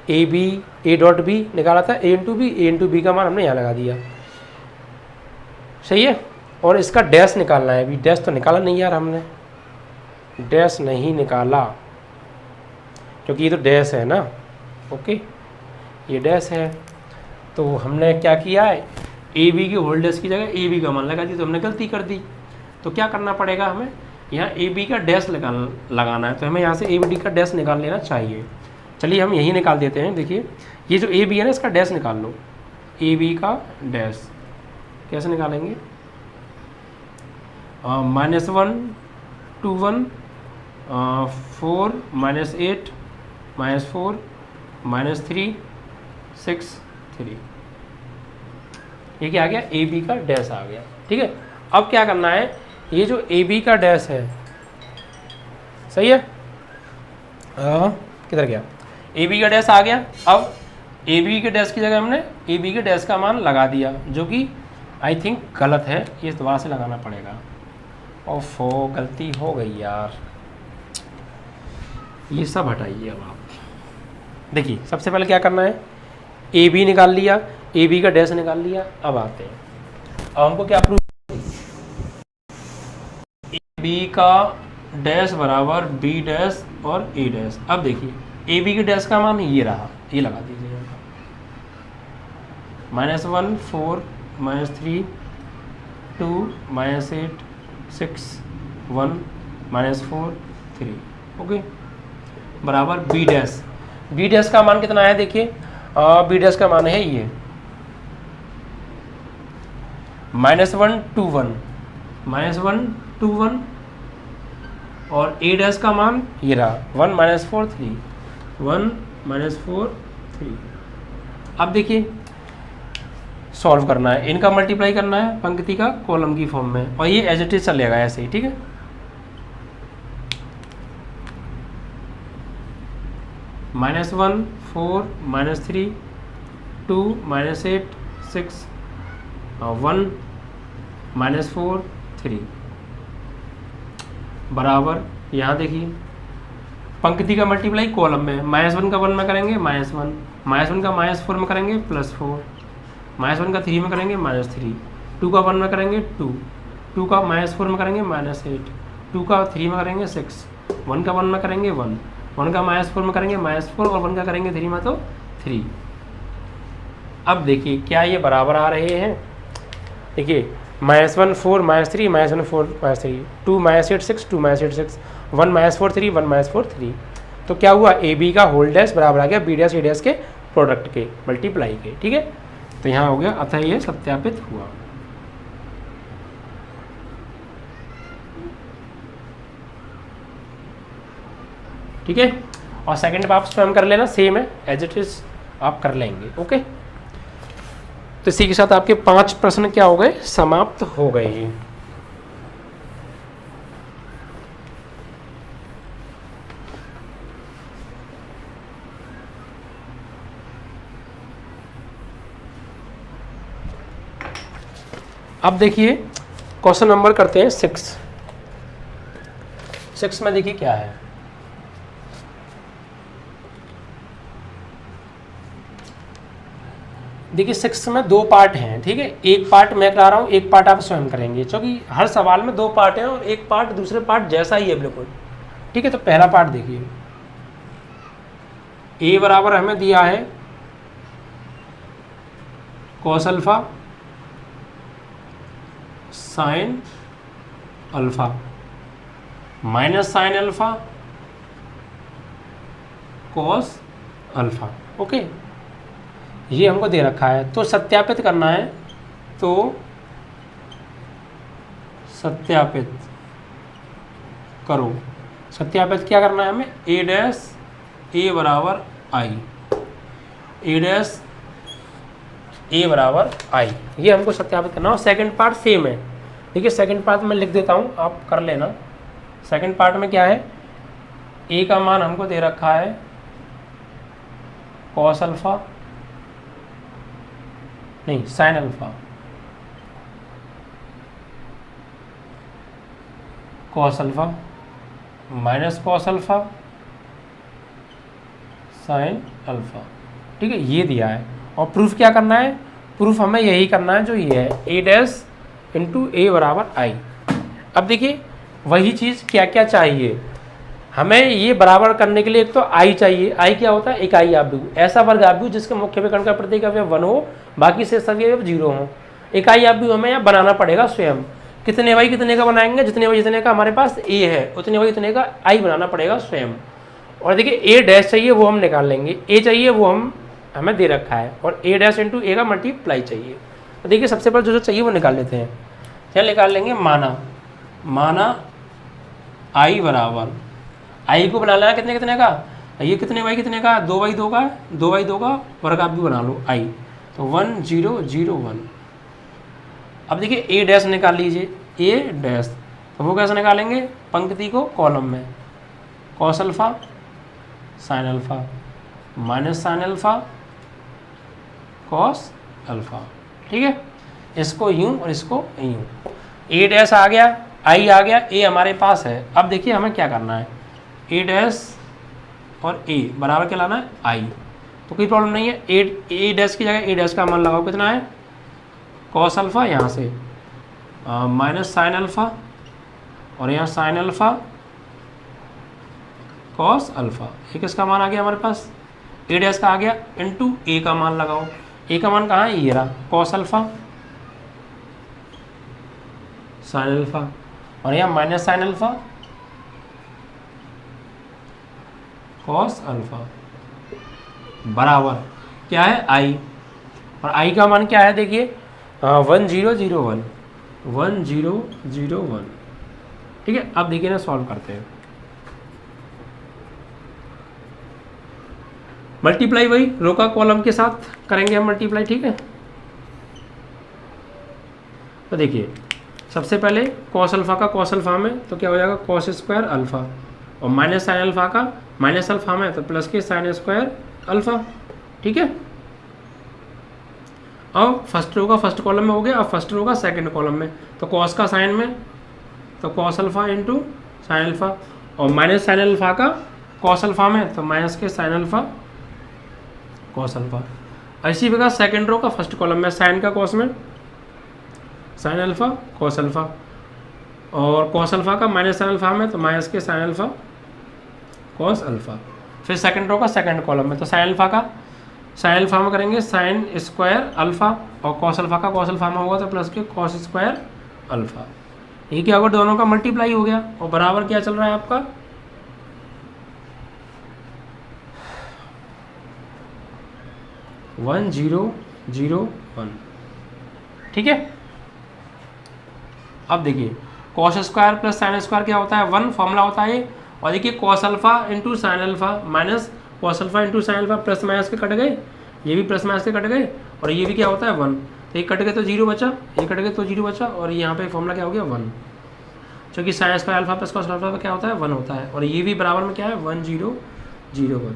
A B A dot B निकाला था, ए इंटू बी का मान हमने यहाँ लगा दिया, सही है। और इसका डैश निकालना है, अभी डैश तो निकाला नहीं यार हमने, डैश नहीं निकाला क्योंकि ये तो डैश है ना, ओके ये डैश है, तो हमने क्या किया है, ए बी की होल डैश की जगह ए बी का मान लगा दी, तो हमने गलती कर दी। तो क्या करना पड़ेगा हमें, यहाँ ए बी का डैश लगाना है, तो हमें यहाँ से ए बी का डैश निकाल लेना चाहिए। चलिए हम यही निकाल देते हैं। देखिए ये जो ए बी है ना, इसका डैश निकाल लो, ए बी का डैश कैसे निकालेंगे, -1 2 1 4 -8 -4 -3 6 3, ये क्या आ गया, ए बी का डैश आ गया, ठीक है। अब क्या करना है, ये जो ए बी का डैश है, सही है, किधर गया, ए बी का डैश आ गया। अब ए बी के डैश की जगह हमने ए बी के डैश का मान लगा दिया, जो कि आई थिंक गलत है, ये दोबारा से लगाना पड़ेगा। ओफो, गलती हो गई यार, ये सब हटाइए। अब आप देखिए, सबसे पहले क्या करना है, ए बी निकाल लिया, ए बी का डैश निकाल लिया। अब आते हैं, अब हमको क्या प्रूफ, ए बी का डैश बराबर बी डैश और ए डैश। अब देखिए, ए बी के डैश का मान ये रहा, ये लगा दीजिए, -1 4 -3 2 -8 6 1 -4 3, ओके, बराबर बी डैश। बी डैश का मान कितना है देखिए, बी डैश का मान है ये -1 2 1 -1 2 1, और ए डैश का मान ये रहा 1 -4 3 1 -4 3। अब देखिए, सॉल्व करना है, इनका मल्टीप्लाई करना है पंक्ति का कॉलम की फॉर्म में, और ये एज इट इज चलेगा ऐसे ही, ठीक है। -1 4 -3 2 -8 6 1 -4 3, बराबर, यहाँ देखिए पंक्ति का मल्टीप्लाई कॉलम में, -1 का 1 में करेंगे -1, -1 का -4 में करेंगे +4, -1 का 3 में करेंगे -3, 2 का 1 में करेंगे 2, 2 का -4 में करेंगे -8, 2 का 3 में करेंगे 6, 1 का 1 में करेंगे 1, 1 का -4 में करेंगे -4, और 1 का करेंगे 3 में तो 3। अब देखिए क्या ये बराबर आ रहे हैं, देखिए -1 4 -3 -1 4 -3 2 -8 6 2 -8 6 1 -4 3 1 -4 3। तो क्या हुआ, ए बी का होल डैश बराबर आ गया बी डैश ए डैश के प्रोडक्ट के मल्टीप्लाई के, ठीक है। तो यहाँ हो गया, अतः ये सत्यापित हुआ। ठीक है, और सेकंड पे आप स्वयं कर लेना, सेम है एज इट इज आप कर लेंगे, ओके। तो इसी के साथ आपके 5 प्रश्न क्या हो गए, समाप्त हो गए। अब देखिए क्वेश्चन नंबर करते हैं 6 में देखिए क्या है, देखिए 6 में 2 पार्ट हैं, ठीक है। एक पार्ट मैं करा रहा हूँ, एक पार्ट आप स्वयं करेंगे, क्योंकि हर सवाल में 2 पार्ट हैं और एक पार्ट दूसरे पार्ट जैसा ही है बिल्कुल, ठीक है। तो पहला पार्ट देखिए, ए बराबर हमें दिया है cos alpha sin alpha minus sin alpha cos alpha, okay. ये हमको दे रखा है, तो सत्यापित करना है, तो सत्यापित करो। सत्यापित क्या करना है हमें, ए डैश ए बराबर आई, ए डैश ए बराबर आई, ये हमको सत्यापित करना है। सेकंड पार्ट सेम है, देखिए सेकंड पार्ट में लिख देता हूँ, आप कर लेना। सेकंड पार्ट में क्या है, ए का मान हमको दे रखा है cos अल्फा नहीं sin alpha, cos alpha minus cos alpha sin alpha, ठीक है, ये दिया है। और प्रूफ क्या करना है, प्रूफ हमें यही करना है जो ये है, ए डैश इंटू ए बराबर आई। अब देखिए वही चीज़ क्या क्या चाहिए हमें, ये बराबर करने के लिए एक तो आई चाहिए, आई क्या होता है, इकाई आव्यूह, ऐसा वर्ग आव्यूह जिसके मुख्य विकर्ण का प्रत्येक अवयव 1 हो, बाकी से सभी अवयव 0 हो। इकाई आव्यूह हमें यहाँ बनाना पड़ेगा स्वयं, कितने बाई कितने का बनाएंगे, जितने बाई जितने का हमारे पास ए है उतने बाई उतने का आई बनाना पड़ेगा स्वयं। और देखिए ए डैश चाहिए वो हम निकाल लेंगे, ए चाहिए वो हमें दे रखा है, और ए डैश इंटू ए का मल्टीप्लाई चाहिए। तो देखिए सबसे पहले जो चाहिए वो निकाल लेते हैं, क्या निकाल लेंगे, माना आई बराबर, आई को बना लेना कितने कितने का, ये कितने बाई कितने का, 2/2 का, 2/2 का वर्ग आप भी बना लो आई, तो 1 0 0 1। अब देखिए ए डैश निकाल लीजिए, ए डैश, तो वो कैसे निकालेंगे, पंक्ति को कॉलम में, cos alpha sin alpha minus sine alpha cos alpha. ठीक है, इसको यूं और इसको यूं। ए डैश आ गया, आई आ गया, ए हमारे पास है। अब देखिए हमें क्या करना है, ए डैश और ए बराबर क्या लाना है, आई। तो कोई प्रॉब्लम नहीं है, ए डैश की जगह ए डैश का मान लगाओ, कितना है कॉस अल्फा, यहाँ से माइनस साइन अल्फा और यहाँ साइन अल्फा कॉस अल्फा। एक इसका मान आ गया हमारे पास, ए डैश का आ गया, इनटू ए का मान लगाओ। ए का मान कहाँ है, ये रहा कॉस अल्फा साइन अल्फा, और यहाँ minus sine alpha cos alpha बराबर क्या है, आई। और आई का मान क्या है, देखिए 1001 1001। ठीक है, अब देखिए ना सॉल्व करते हैं। मल्टीप्लाई वही रो का कॉलम के साथ करेंगे हम मल्टीप्लाई। ठीक है, तो देखिए सबसे पहले कॉस अल्फा का कॉस अल्फा में तो क्या हो जाएगा, कॉस स्क्वायर अल्फा, और माइनस साइन अल्फा का माइनस अल्फा में तो प्लस के साइन स्क्वायर अल्फा। ठीक है, अब फर्स्ट रो का फर्स्ट कॉलम में हो गया, अब फर्स्ट रो का सेकंड कॉलम में तो कॉस का साइन में तो cos alpha into sine alpha, और माइनस साइन अल्फा का कॉस अल्फा में तो माइनस के साइन अल्फा कॉस अल्फा। इसी प्रकार सेकंड रो का फर्स्ट कॉलम में साइन का कॉस में साइन अल्फा कॉस अल्फा, और कॉस अल्फा का माइनस साइन अल्फा में तो माइनस के साइन अल्फा कॉस अल्फा। फिर सेकंड रो का सेकंड कॉलम में तो साइन अल्फा का साइन अल्फा में करेंगे साइन स्क्वायर अल्फा, और कॉस अल्फा का कॉस अल्फा में होगा तो प्लस के कॉस स्क्वायर अल्फा। ये क्या होगा, दोनों का मल्टीप्लाई हो गया, और बराबर क्या चल रहा है आपका 1001। ठीक है, अब देखिए cos square plus sine square क्या होता है, 1 फॉर्मूला होता है। और देखिए cos alpha into sine alpha minus cos alpha into sine alpha, plus minus के कट गए, ये भी प्लस माइनस के कट गए, और ये भी क्या होता है 1, तो ये कट गए तो 0 बचा, ये कट गए तो 0 बचा, और यहाँ पे फॉर्मूला क्या हो गया 1, क्योंकि sine square alpha plus cos alpha क्या होता है 1 होता है, और ये भी बराबर में क्या है 1001।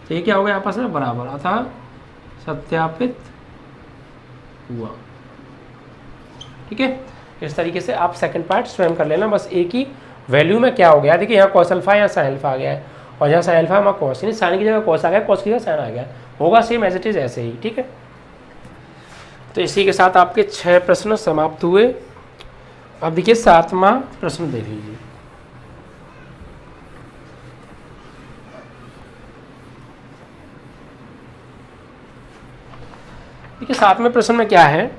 तो ये क्या हो गया आपस में बराबर, अतः सत्यापित हुआ। ठीक है, इस तरीके से आप सेकंड पार्ट स्वयं कर लेना, बस एक ही वैल्यू में क्या हो गया, देखिए यहाँ कॉस अल्फा यहाँ साइन अल्फा आ गया है, और यहाँ साइन अल्फा वहाँ कॉस, यानी साइन की जगह कॉस आ गया, कॉस की जगह साइन आ गया, होगा सेम एज इट इज ऐसे ही। ठीक है, तो इसी के साथ आपके 6 प्रश्न समाप्त हुए। अब देखिए 7वां प्रश्न देख लीजिए। देखिए 7वें प्रश्न में क्या है,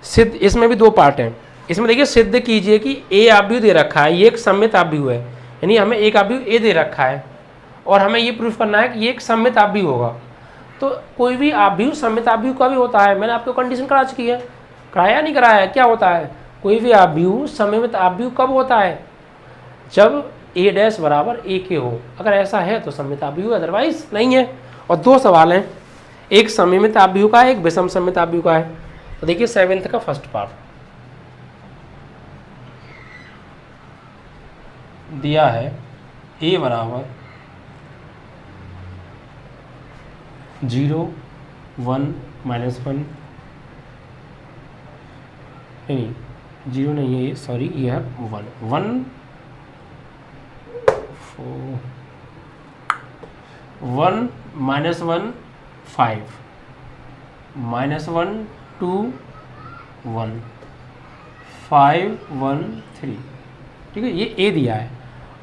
सिद्ध, इसमें भी 2 पार्ट हैं। इसमें देखिए सिद्ध कीजिए कि ए आव्यूह दे रखा है, ये एक सममित आव्यूह है, यानी हमें एक आव्यूह ए दे रखा है और हमें ये प्रूफ करना है कि ये एक सममित आव्यूह होगा। तो कोई भी आव्यूह सममित आव्यूह का भी होता है, मैंने आपको कंडीशन करा चुकी है, कराया नहीं कराया, क्या होता है, कोई भी आव्यूह सममित आव्यूह कब होता है, जब ए डैश बराबर ए के हो, अगर ऐसा है तो सममित आव्यूह, अदरवाइज नहीं है। और 2 सवाल हैं, एक सममित आव्यूह का है, एक विषम सममित आव्यूह का है। तो देखिए 7th का फर्स्ट पार्ट दिया है, ए बराबर 0 1 -1, नहीं 0 नहीं है ये, सॉरी ये है 1 1 4 1 -1 5 -1 2 1 5 1 3। ठीक है, ये ए दिया है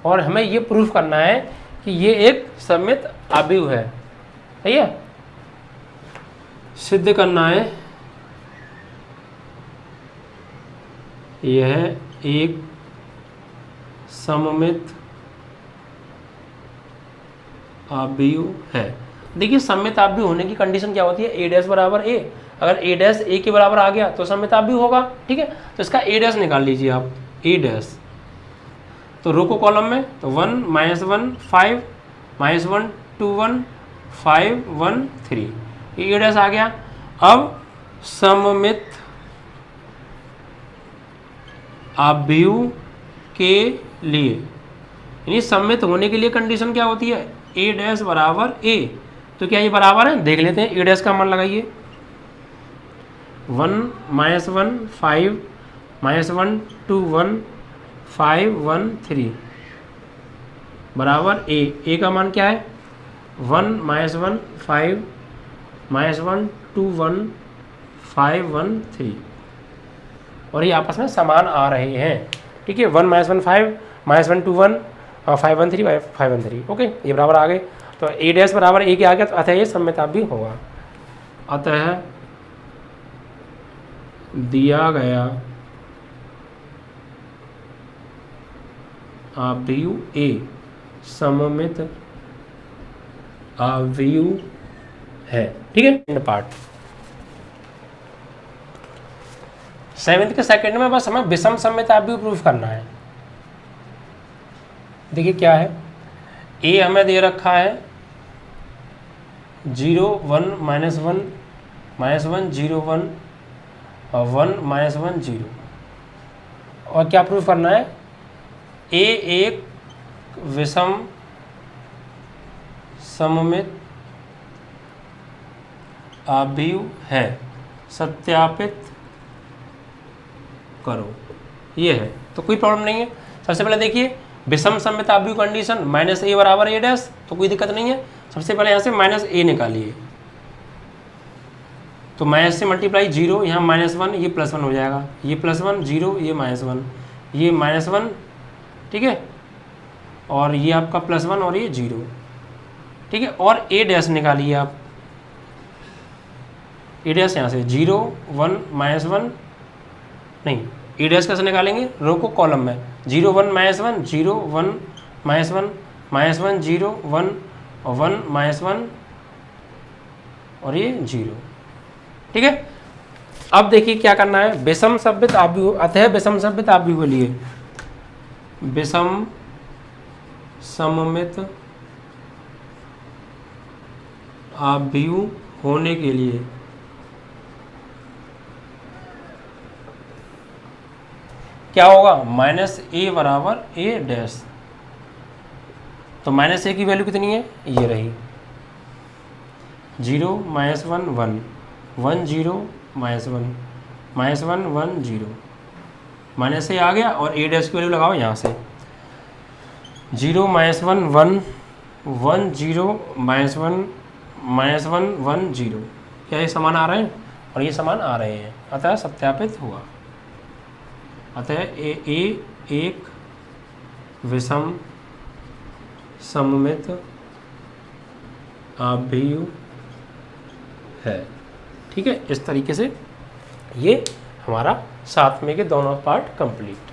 और हमें ये प्रूफ करना है कि ये एक सममित आव्यूह है। सही है, सिद्ध करना है यह एक सममित आव्यूह है। देखिए सममित आव्यूह होने की कंडीशन क्या होती है, ए डैश बराबर ए, अगर ए डैश ए के बराबर आ गया तो सममित आव्यूह होगा। ठीक है, तो इसका ए डैश निकाल लीजिए आप, ए डैश, तो रो को कॉलम में तो 1 -1 5 -1 2 1 5 1 3, ये ए डैश आ गया। अब सममित आव्यूह के लिए, यानी सममित होने के लिए कंडीशन क्या होती है, ए डैश बराबर ए, तो क्या ये बराबर है, देख लेते हैं। ए डैश का मान लगाइए, 1 -1 5 -1 2 1 5 1 3 बराबर ए का मान क्या है, 1 -1 5 -1 2 1 5 1 3 और ये आपस में समान आ रहे हैं। ठीक है, 1 -1 5 -1 2 1 5 1 3 5 1 3 ओके, ये बराबर आ गए। तो ए डैश बराबर ए के आ गया, तो अतः ये सममिताप भी होगा। अतः दिया गया आव्यूह ए सममित आव्यूह है। ठीक है, पार्ट 7th के सेकंड में बस हमें विषम सममित आव्यूह प्रूफ करना है। देखिए क्या है, ए हमें दे रखा है 0 1 -1 -1 0 1 और 1 -1 0 और क्या प्रूफ करना है, ए एक विषम सममित आव्यूह है, सत्यापित करो। ये है, तो कोई प्रॉब्लम नहीं है। सबसे पहले देखिए विषम सममित आव्यूह कंडीशन -a बराबर a डैश, तो कोई दिक्कत नहीं है। सबसे पहले यहाँ से -a निकालिए, तो माइनस से मल्टीप्लाई 0, यहाँ -1 ये +1 हो जाएगा, ये +1 0 ये -1 ये -1 ठीक है, और ये आपका +1 और ये 0 ठीक है। और a डैश निकालिए आप, a डैश यहाँ से 0 1 -1 नहीं, a डैश कैसे निकालेंगे, रो को कॉलम में 0 1 -1 0 1 -1 -1 0 1 और 1 -1 और ये 0 ठीक है। अब देखिए क्या करना है, विषम सममित आव्यूह, अतः विषम सममित आव्यूह के लिए विषम सममित आव्यूह होने के लिए क्या होगा, -a बराबर a डैश। तो -a की वैल्यू कितनी है, ये रही 0 -1 1 1 0 -1 -1 1 0 -a आ गया, और a डैश की वैल्यू लगाओ यहाँ से 0 -1 1 1 0 -1 -1 1 0, क्या ये समान आ रहे हैं, और ये समान आ रहे हैं, अतः सत्यापित हुआ। अतः ए एक विषम सममित आव्यूह है। ठीक है, इस तरीके से ये हमारा 7वें के दोनों पार्ट कंप्लीट।